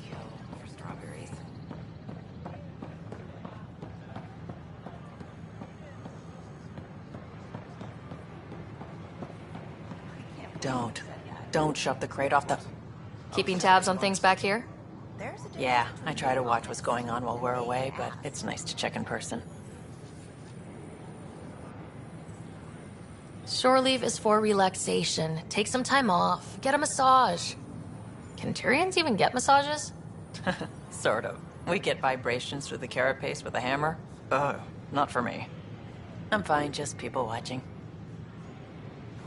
S20: Kill for strawberries.
S22: Don't shove the crate off the...
S12: Keeping tabs on things back here?
S22: Yeah, I try to watch what's going on while we're away, but it's nice to check in person.
S12: Shore leave is for relaxation. Take some time off. Get a massage. Can Tyrians even get massages?
S22: Sort of. We get vibrations through the carapace with a hammer. Ugh, not for me. I'm fine, just people watching.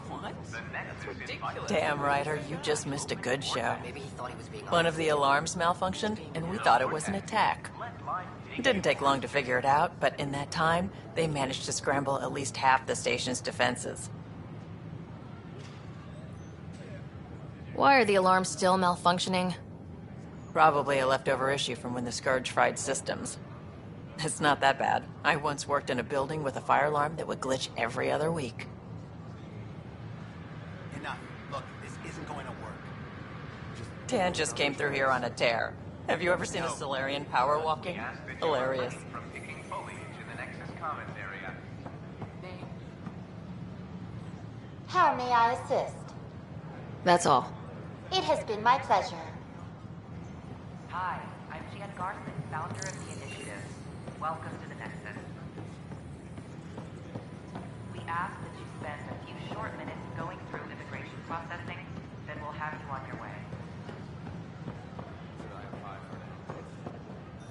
S20: What? That's ridiculous.
S22: Damn, Ryder, you just missed a good show. One of the alarms malfunctioned, and we thought it was an attack. It didn't take long to figure it out, but in that time, they managed to scramble at least half the station's defenses.
S12: Why are the alarms still malfunctioning?
S22: Probably a leftover issue from when the Scourge fried systems. It's not that bad. I once worked in a building with a fire alarm that would glitch every other week.
S15: Enough. Look, this isn't going to work.
S22: Dan just came through here on a tear. Have you ever seen a Solarian power walking? Hilarious.
S18: From picking foliage in the Nexus Commons area.
S19: How may I assist?
S12: That's all.
S19: It has been my pleasure.
S7: Hi, I'm Jan Garson, founder of the initiative. Welcome to the Nexus. We ask that you spend a few short minutes going through immigration processing, then we'll have you on your way.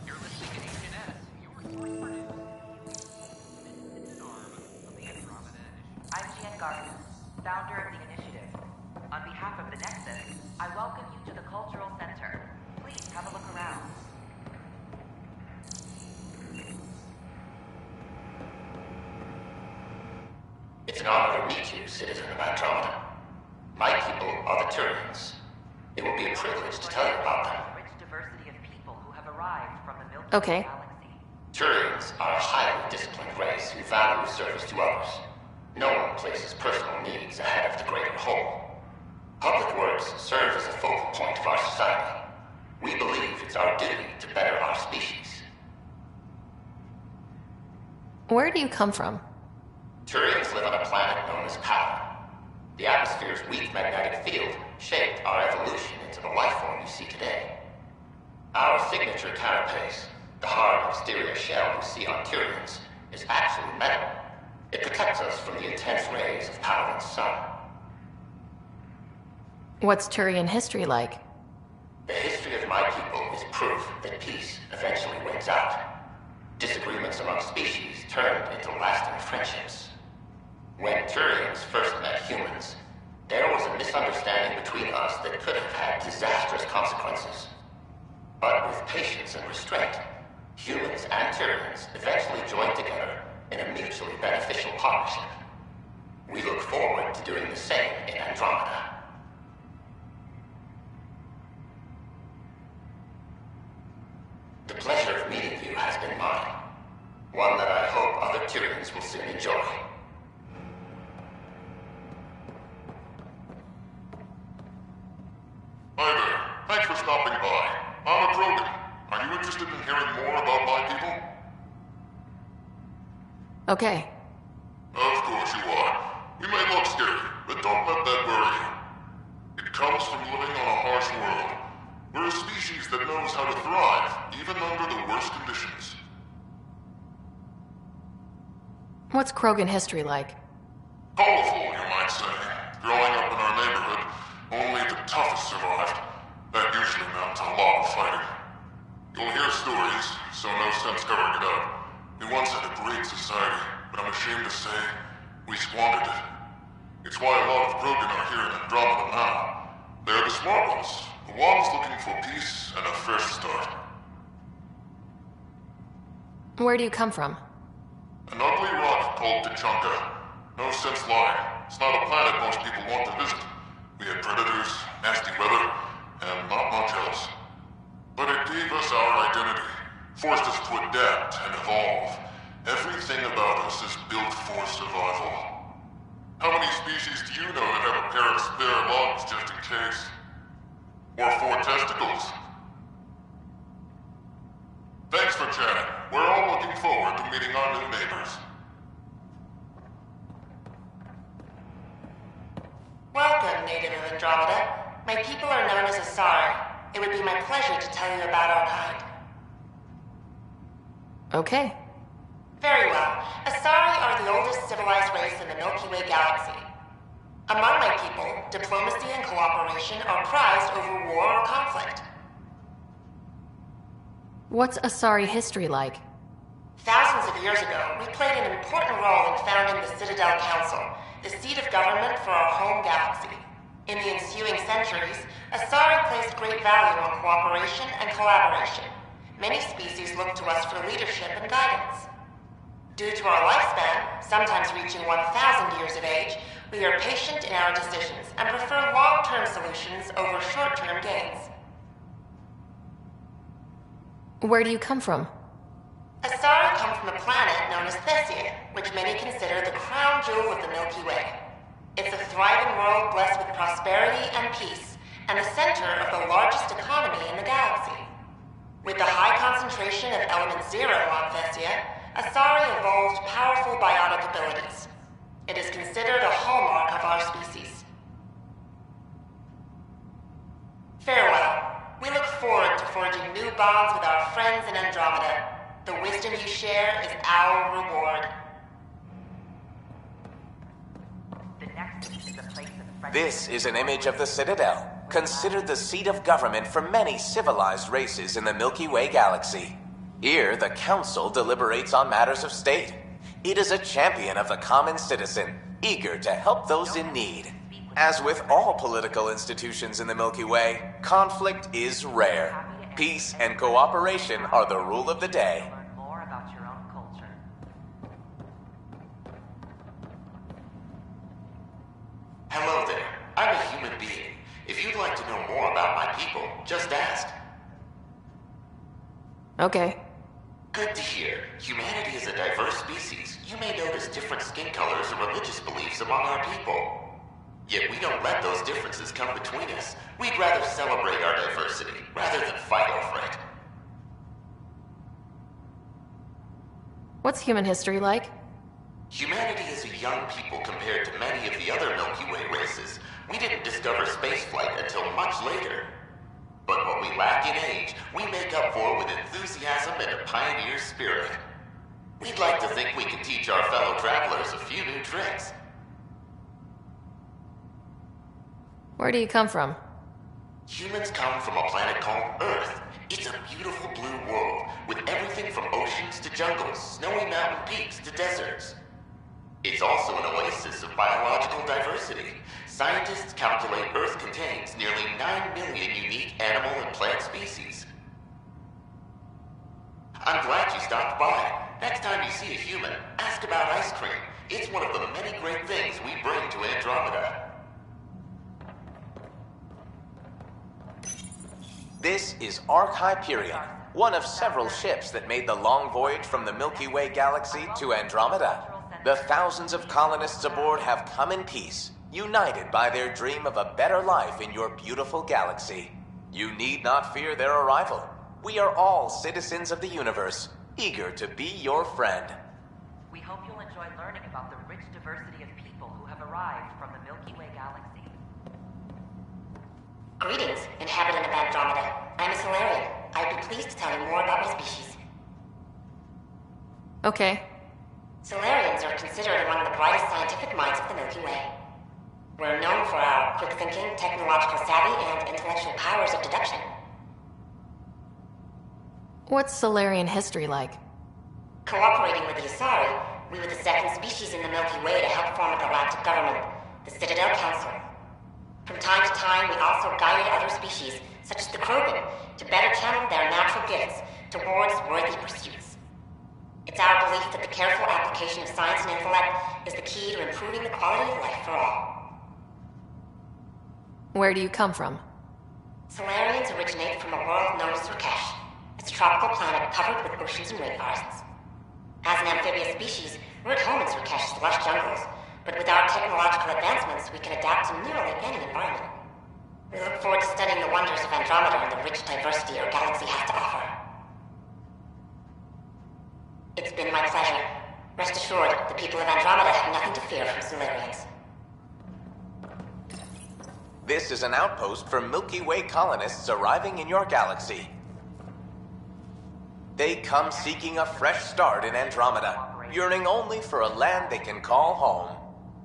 S18: You're listening to HNS, your source for news. Arm of the Andromeda Initiative.
S7: I'm Jan Garson, founder of the initiative. On behalf of the Nexus, I welcome you to the Cultural Center. Please have a look around.
S3: It's an honor to meet you, citizen of Andromeda. My people are the Turians. It will be a privilege to tell you about them.
S7: Rich diversity of people who have arrived from the Milky
S12: Okay.
S7: Way galaxy.
S3: Turians are a highly disciplined race who value service to others. No one places personal needs ahead of the greater whole. Public works serve as a focal point of our society. We believe it's our duty to better our species.
S12: Where do you come from?
S3: Turians live on a planet known as Power. The atmosphere's weak magnetic field shaped our evolution into the life form you see today. Our signature carapace, the hard exterior shell you see on Turians, is actually metal. It protects us from the intense rays of Power's sun.
S12: What's Turian history like?
S3: The history of my people is proof that peace eventually wins out. Disagreements among species turned into lasting friendships. When Turians first met humans, there was a misunderstanding between us that could have had disastrous consequences. But with patience and restraint, humans and Turians eventually joined together in a mutually beneficial partnership. We look forward to doing the same in Andromeda. The pleasure of meeting you has been mine. One that I hope other Turians will soon enjoy.
S5: Hi there. Thanks for stopping by. I'm a Krogan. Are you interested in hearing more about my people?
S12: Okay.
S5: Of course you are. We may look scary, but don't let that worry you. It comes from living on a harsh world. We're a species that knows how to thrive, even under the worst conditions.
S12: What's Krogan history like?
S5: Colorful, you might say. Growing up in our neighborhood, only the toughest survived. That usually meant a lot of fighting. You'll hear stories, so no sense covering it up. We once had a great society, but I'm ashamed to say, we squandered it. It's why a lot of Krogan are here in Andromeda now. They're the smart ones, the ones looking for peace and a fresh start.
S12: Where do you come from?
S5: An ugly rock called Tachanka. No sense lying. It's not a planet most people want to visit. We had predators, nasty weather, and not much else. But it gave us our identity, forced us to adapt and evolve. Everything about us is built for survival. How many species do you know that have a pair of spare lungs just in case? Or 4 testicles? Thanks for chatting. We're all looking forward to meeting our new neighbors.
S23: Welcome, native of Andromeda. My people are known as Asari. It would be my pleasure to tell you about our kind.
S12: Okay.
S23: Very well. Asari are the oldest civilized race in the Milky Way galaxy. Among my people, diplomacy and cooperation are prized over war or conflict.
S12: What's Asari history like?
S23: Thousands of years ago, we played an important role in founding the Citadel Council, the seat of government for our home galaxy. In the ensuing centuries, Asari placed great value on cooperation and collaboration. many species look to us for leadership and guidance. Due to our lifespan, sometimes reaching 1,000 years of age, we are patient in our decisions and prefer long-term solutions over short-term gains.
S12: Where do you come from?
S23: Asari come from a planet known as Thessia, which many consider the crown jewel of the Milky Way. It's a thriving world blessed with prosperity and peace, and the center of the largest economy in the galaxy. With the high concentration of element zero on Thessia, Asari evolved powerful biotic abilities. It is considered a hallmark of our species. Farewell. We look forward to forging new bonds with our friends in Andromeda. The wisdom you share is our reward.
S1: This is an image of the Citadel, considered the seat of government for many civilized races in the Milky Way galaxy. Here, the Council deliberates on matters of state. It is a champion of the common citizen, eager to help those in need. As with all political institutions in the Milky Way, conflict is rare. Peace and cooperation are the rule of the day.
S3: Hello there. I'm a human being. If you'd like to know more about my people, just ask.
S12: Okay.
S3: Good to hear. Humanity is a diverse species. You may notice different skin colors or religious beliefs among our people. Yet we don't let those differences come between us. We'd rather celebrate our diversity, rather than fight over it.
S12: What's human history like?
S3: Humanity is a young people compared to many of the other Milky Way races. We didn't discover spaceflight until much later. But what we lack in age, we make up for with enthusiasm and a pioneer spirit. We'd like to think we can teach our fellow travelers a few new tricks.
S12: Where do you come from?
S3: Humans come from a planet called Earth. It's a beautiful blue world, with everything from oceans to jungles, snowy mountain peaks to deserts. It's also an oasis of biological diversity. Scientists calculate Earth contains nearly 9 million unique animal and plant species. I'm glad you stopped by. Next time you see a human, ask about ice cream. It's one of the many great things we bring to Andromeda.
S1: This is Ark Hyperion, one of several ships that made the long voyage from the Milky Way galaxy to Andromeda. The thousands of colonists aboard have come in peace, united by their dream of a better life in your beautiful galaxy. You need not fear their arrival. We are all citizens of the universe, eager to be your friend.
S7: We hope you'll enjoy learning about the rich diversity of people who have arrived from the Milky Way galaxy.
S23: Greetings, inhabitant of Andromeda. I'm a Solarian. I'd be pleased to tell you more about my species.
S12: Okay.
S23: Solarians are considered among the brightest scientific minds of the Milky Way. We're known for our quick thinking, technological savvy, and intellectual powers of deduction.
S12: What's Solarian history like?
S23: Cooperating with the Asari, we were the second species in the Milky Way to help form a galactic government, the Citadel Council. From time to time, we also guided other species, such as the Krogan, to better channel their natural gifts towards worthy pursuits. It's our belief that the careful application of science and intellect is the key to improving the quality of life for all.
S12: Where do you come from?
S23: Solarians originate from a world known as Rakesh. It's a tropical planet covered with oceans and rainforests. As an amphibious species, we're at home in Rakesh's lush jungles, but with our technological advancements, we can adapt to nearly any environment. We look forward to studying the wonders of Andromeda and the rich diversity our galaxy has to offer. It's been my pleasure. Rest assured, the people of Andromeda have nothing to fear from Solarians.
S1: This is an outpost for Milky Way colonists arriving in your galaxy. They come seeking a fresh start in Andromeda, yearning only for a land they can call home.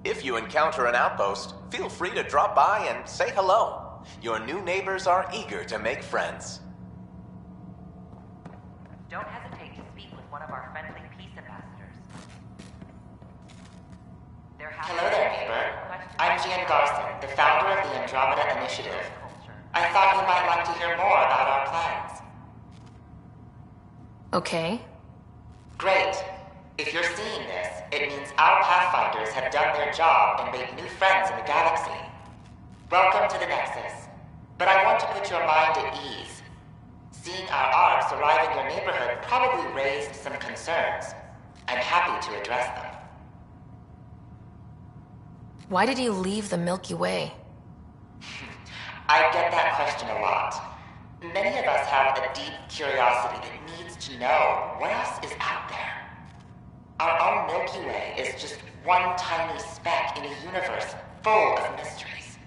S1: If you encounter an outpost, feel free to drop by and say hello. Your new neighbors are eager to make friends.
S7: Don't hesitate to speak with one of our friendly peace ambassadors.
S23: Hello there, neighbor. I'm Gian Garson, the founder of the Andromeda Initiative. I thought you might like to hear more about our plans.
S12: Okay.
S23: Great. If you're seeing this, it means our Pathfinders have done their job and made new friends in the galaxy. Welcome to the Nexus. But I want to put your mind at ease. Seeing our arcs arrive in your neighborhood probably raised some concerns. I'm happy to address them.
S12: Why did you leave the Milky Way?
S23: I get that question a lot. Many of us have a deep curiosity that needs to know what else is out there. Our own Milky Way is just one tiny speck in a universe full of mysteries.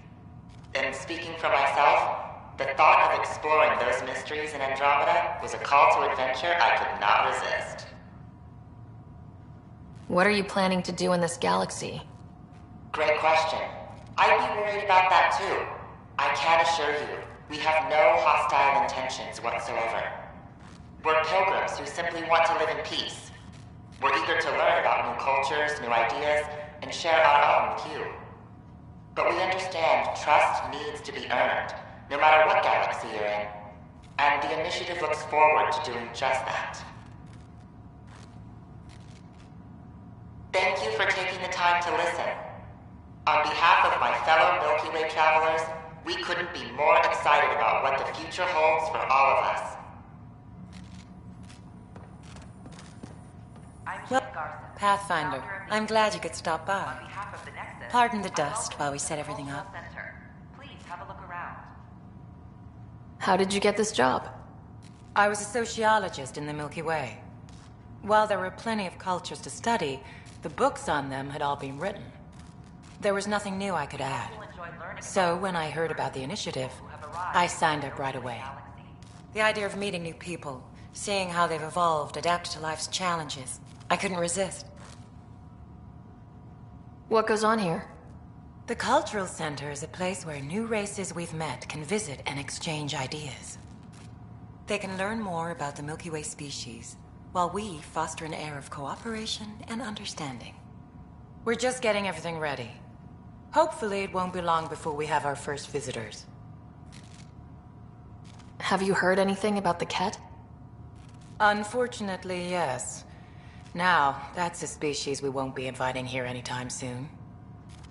S23: And speaking for myself, the thought of exploring those mysteries in Andromeda was a call to adventure I could not resist.
S12: What are you planning to do in this galaxy?
S23: Great question. I'd be worried about that too. I can assure you, we have no hostile intentions whatsoever. We're pilgrims who simply want to live in peace. We're eager to learn about new cultures, new ideas, and share our own with you. But we understand trust needs to be earned, no matter what galaxy you're in. And the initiative looks forward to doing just that. Thank you for taking the time to listen. On behalf of my fellow Milky Way travelers, we couldn't be more excited about what the future holds for all of us.
S9: Well, Pathfinder, I'm glad you could stop by. Pardon the dust while we set everything up.
S7: Please have a look around.
S12: How did you get this job?
S9: I was a sociologist in the Milky Way. While there were plenty of cultures to study, the books on them had all been written. There was nothing new I could add. So when I heard about the initiative, I signed up right away. The idea of meeting new people, seeing how they've evolved, adapted to life's challenges, I couldn't resist.
S12: What goes on here?
S9: The Cultural Center is a place where new races we've met can visit and exchange ideas. They can learn more about the Milky Way species, while we foster an air of cooperation and understanding. We're just getting everything ready. Hopefully it won't be long before we have our first visitors.
S12: Have you heard anything about the Ket?
S9: Unfortunately, yes. Now, that's a species we won't be inviting here anytime soon.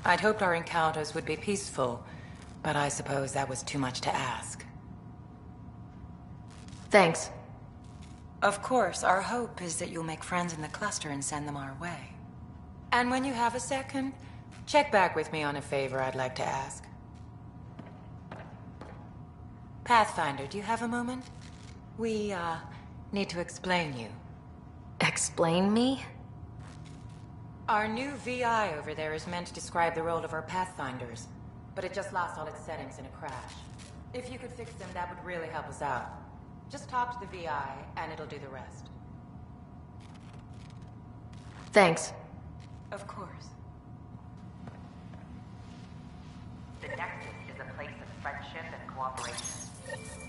S9: I'd hoped our encounters would be peaceful, but I suppose that was too much to ask.
S12: Thanks.
S9: Of course, our hope is that you'll make friends in the cluster and send them our way. And when you have a second, check back with me on a favor I'd like to ask. Pathfinder, do you have a moment? We, need to explain you.
S12: Explain me?
S9: Our new VI over there is meant to describe the role of our Pathfinders, but it just lost all its settings in a crash. If you could fix them, that would really help us out. Just talk to the VI, and it'll do the rest.
S12: Thanks.
S9: Of course.
S7: The Nexus is a place of friendship and cooperation.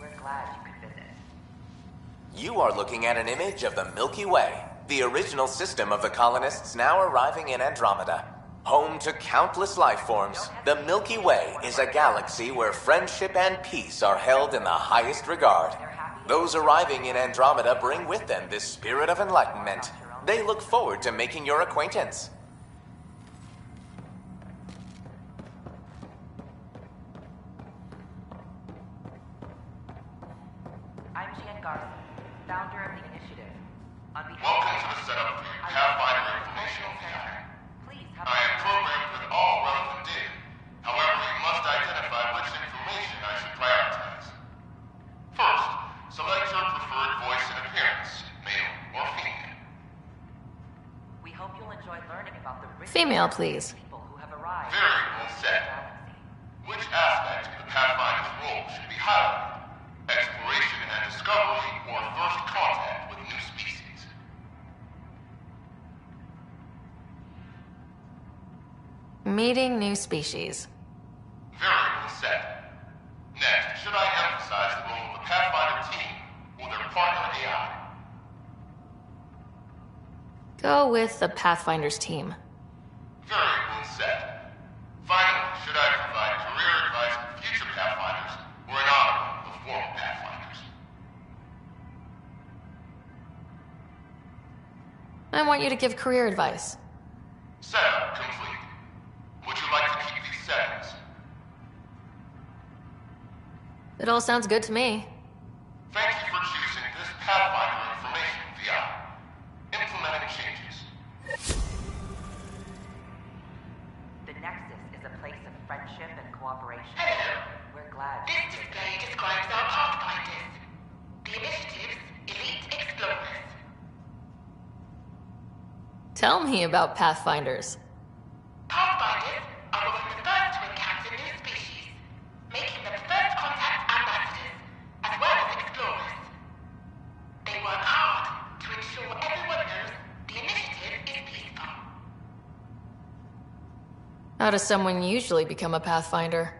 S7: We're glad you could visit.
S1: You are looking at an image of the Milky Way, the original system of the colonists now arriving in Andromeda. Home to countless life forms, the Milky Way is a galaxy where friendship and peace are held in the highest regard. Those arriving in Andromeda bring with them this spirit of enlightenment. They look forward to making your acquaintance.
S7: Founder of the initiative. On behalf
S5: Welcome to the setup for your Pathfinder informational VI. I am programmed with all relevant data. However, you must identify which information I should prioritize. First, select your preferred voice and appearance, male or female.
S7: We hope you'll enjoy learning about the rich
S12: Female, please.
S7: people who have arrived.
S5: Very well said. Which aspect of the Pathfinder's role should be highlighted? Exploration and discovery, or first contact with new species?
S12: Meeting new species.
S5: Very well said. Next, should I emphasize the role of the Pathfinder team or their partner AI?
S12: Go with the Pathfinder's team.
S5: Very well said. Finally, should I provide career advice for future Pathfinders or an honor of former Pathfinders?
S12: want you to give career advice.
S5: Setup complete. Would you like to keep these settings?
S12: It all sounds good to me.
S5: Thank you for choosing this Pathfinder information VI. Implementing changes.
S7: The Nexus is a place of friendship and cooperation.
S23: Hello.
S7: We're glad.
S23: This display describes our Pathfinders. The initiative's elite explorers.
S12: Tell me about Pathfinders.
S23: Pathfinders are often the first to encounter new species, making them first contact ambassadors, as well as explorers. They work hard to ensure everyone knows the initiative is peaceful.
S12: How does someone usually become a Pathfinder?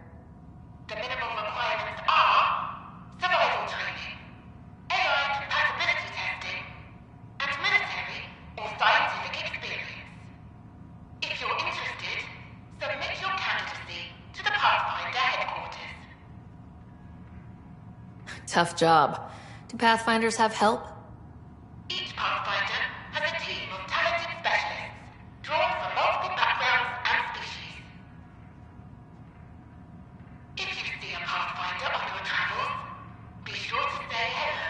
S23: The minimum requirements are survival training, AI compatibility testing, and military or scientific experience. If you're interested, submit your candidacy to the Pathfinder headquarters.
S12: Tough job. Do Pathfinders have help?
S23: Each Pathfinder has a team of talented specialists, drawn from multiple backgrounds and species. If you see a Pathfinder on your travels, be sure to say hello.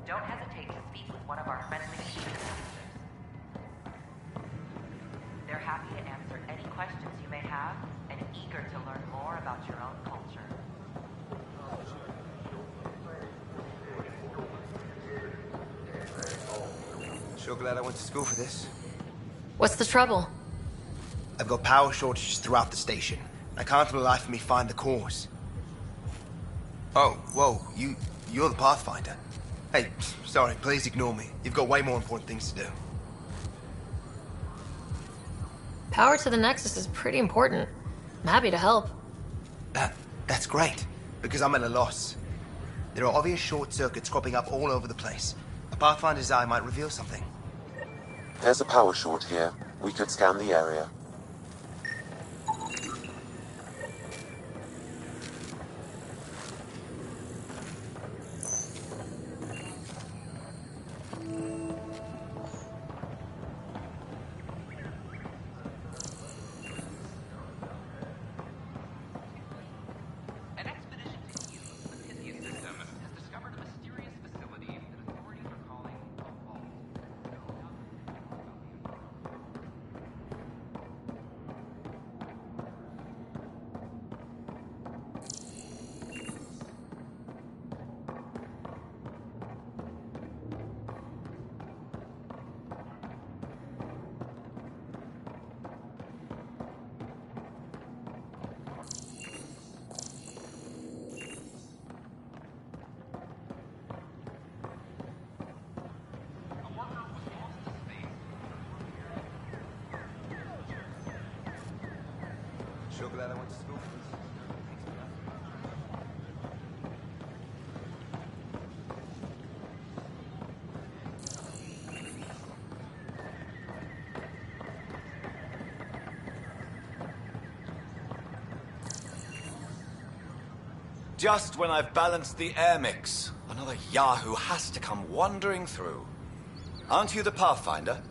S7: Don't hesitate to speak with one of our friendly team ambassadors. They're happy to answer any questions you may have and eager to learn more about your own culture.
S15: Sure glad I went to school for this.
S12: What's the trouble?
S15: I've got power shortages throughout the station. I can't for the life of me find the cause. Oh, whoa, you're the Pathfinder. Hey, sorry, please ignore me. You've got way more important things to do.
S12: Power to the Nexus is pretty important. I'm happy to help.
S15: That's great, because I'm at a loss. There are obvious short circuits cropping up all over the place. A Pathfinder's eye might reveal something.
S10: There's a power short here. We could scan the area.
S18: An expedition to use the Pythia system has discovered a mysterious facility that authorities are calling a vault.
S15: Sure glad I went to school for this. Just when I've balanced the air mix, another Yahoo has to come wandering through. Aren't you the Pathfinder?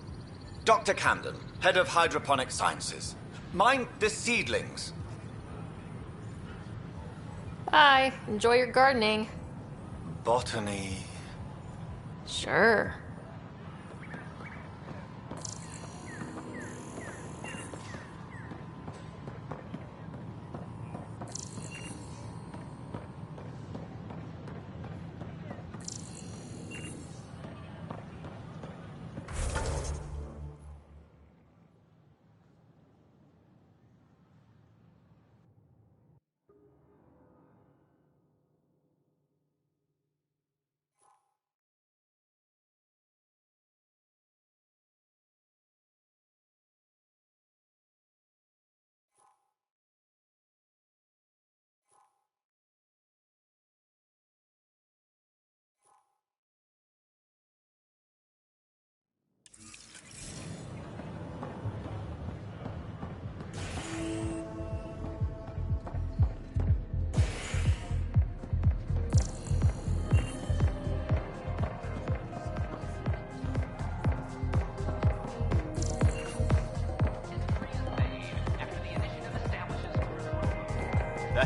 S15: Dr. Camden, head of hydroponic sciences. Mind the seedlings.
S12: Bye. Enjoy your gardening.
S15: Botany.
S12: Sure.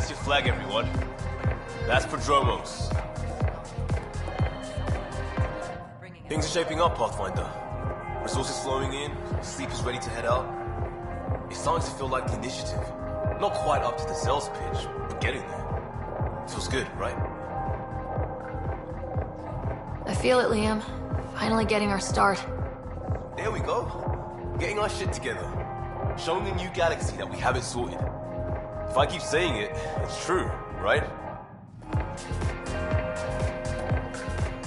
S14: That's your flag, everyone. That's Prodromos. Things are shaping up, Pathfinder. Resources flowing in, sleepers ready to head out. It's starting to feel like the initiative. Not quite up to the sales pitch, but getting there. Feels good, right?
S12: I feel it, Liam. Finally getting our start.
S14: There we go. Getting our shit together. Showing a new galaxy that we have it sorted. If I keep saying it, it's true, right?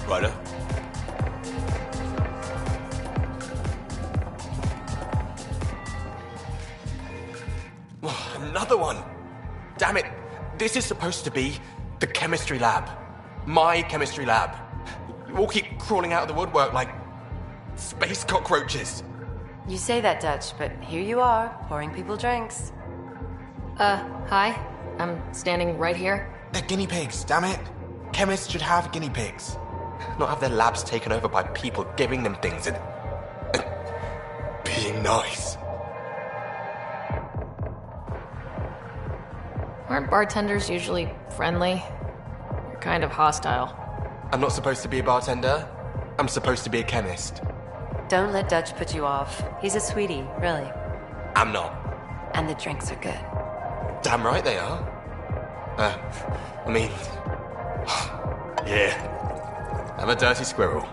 S14: Ryder?
S11: Another one! Damn it! This is supposed to be the chemistry lab. My chemistry lab. You all keep crawling out of the woodwork like space cockroaches.
S16: You say that, Dutch, but here you are, pouring people drinks.
S12: Hi. I'm standing right here.
S11: They're guinea pigs, damn it. Chemists should have guinea pigs. Not have their labs taken over by people giving them things and being nice.
S12: Aren't bartenders usually friendly? You're kind of hostile.
S11: I'm not supposed to be a bartender. I'm supposed to be a chemist.
S16: Don't let Dutch put you off. He's a sweetie, really.
S11: I'm not.
S16: And the drinks are good.
S11: Damn right they are. I mean... yeah. I'm a dirty squirrel.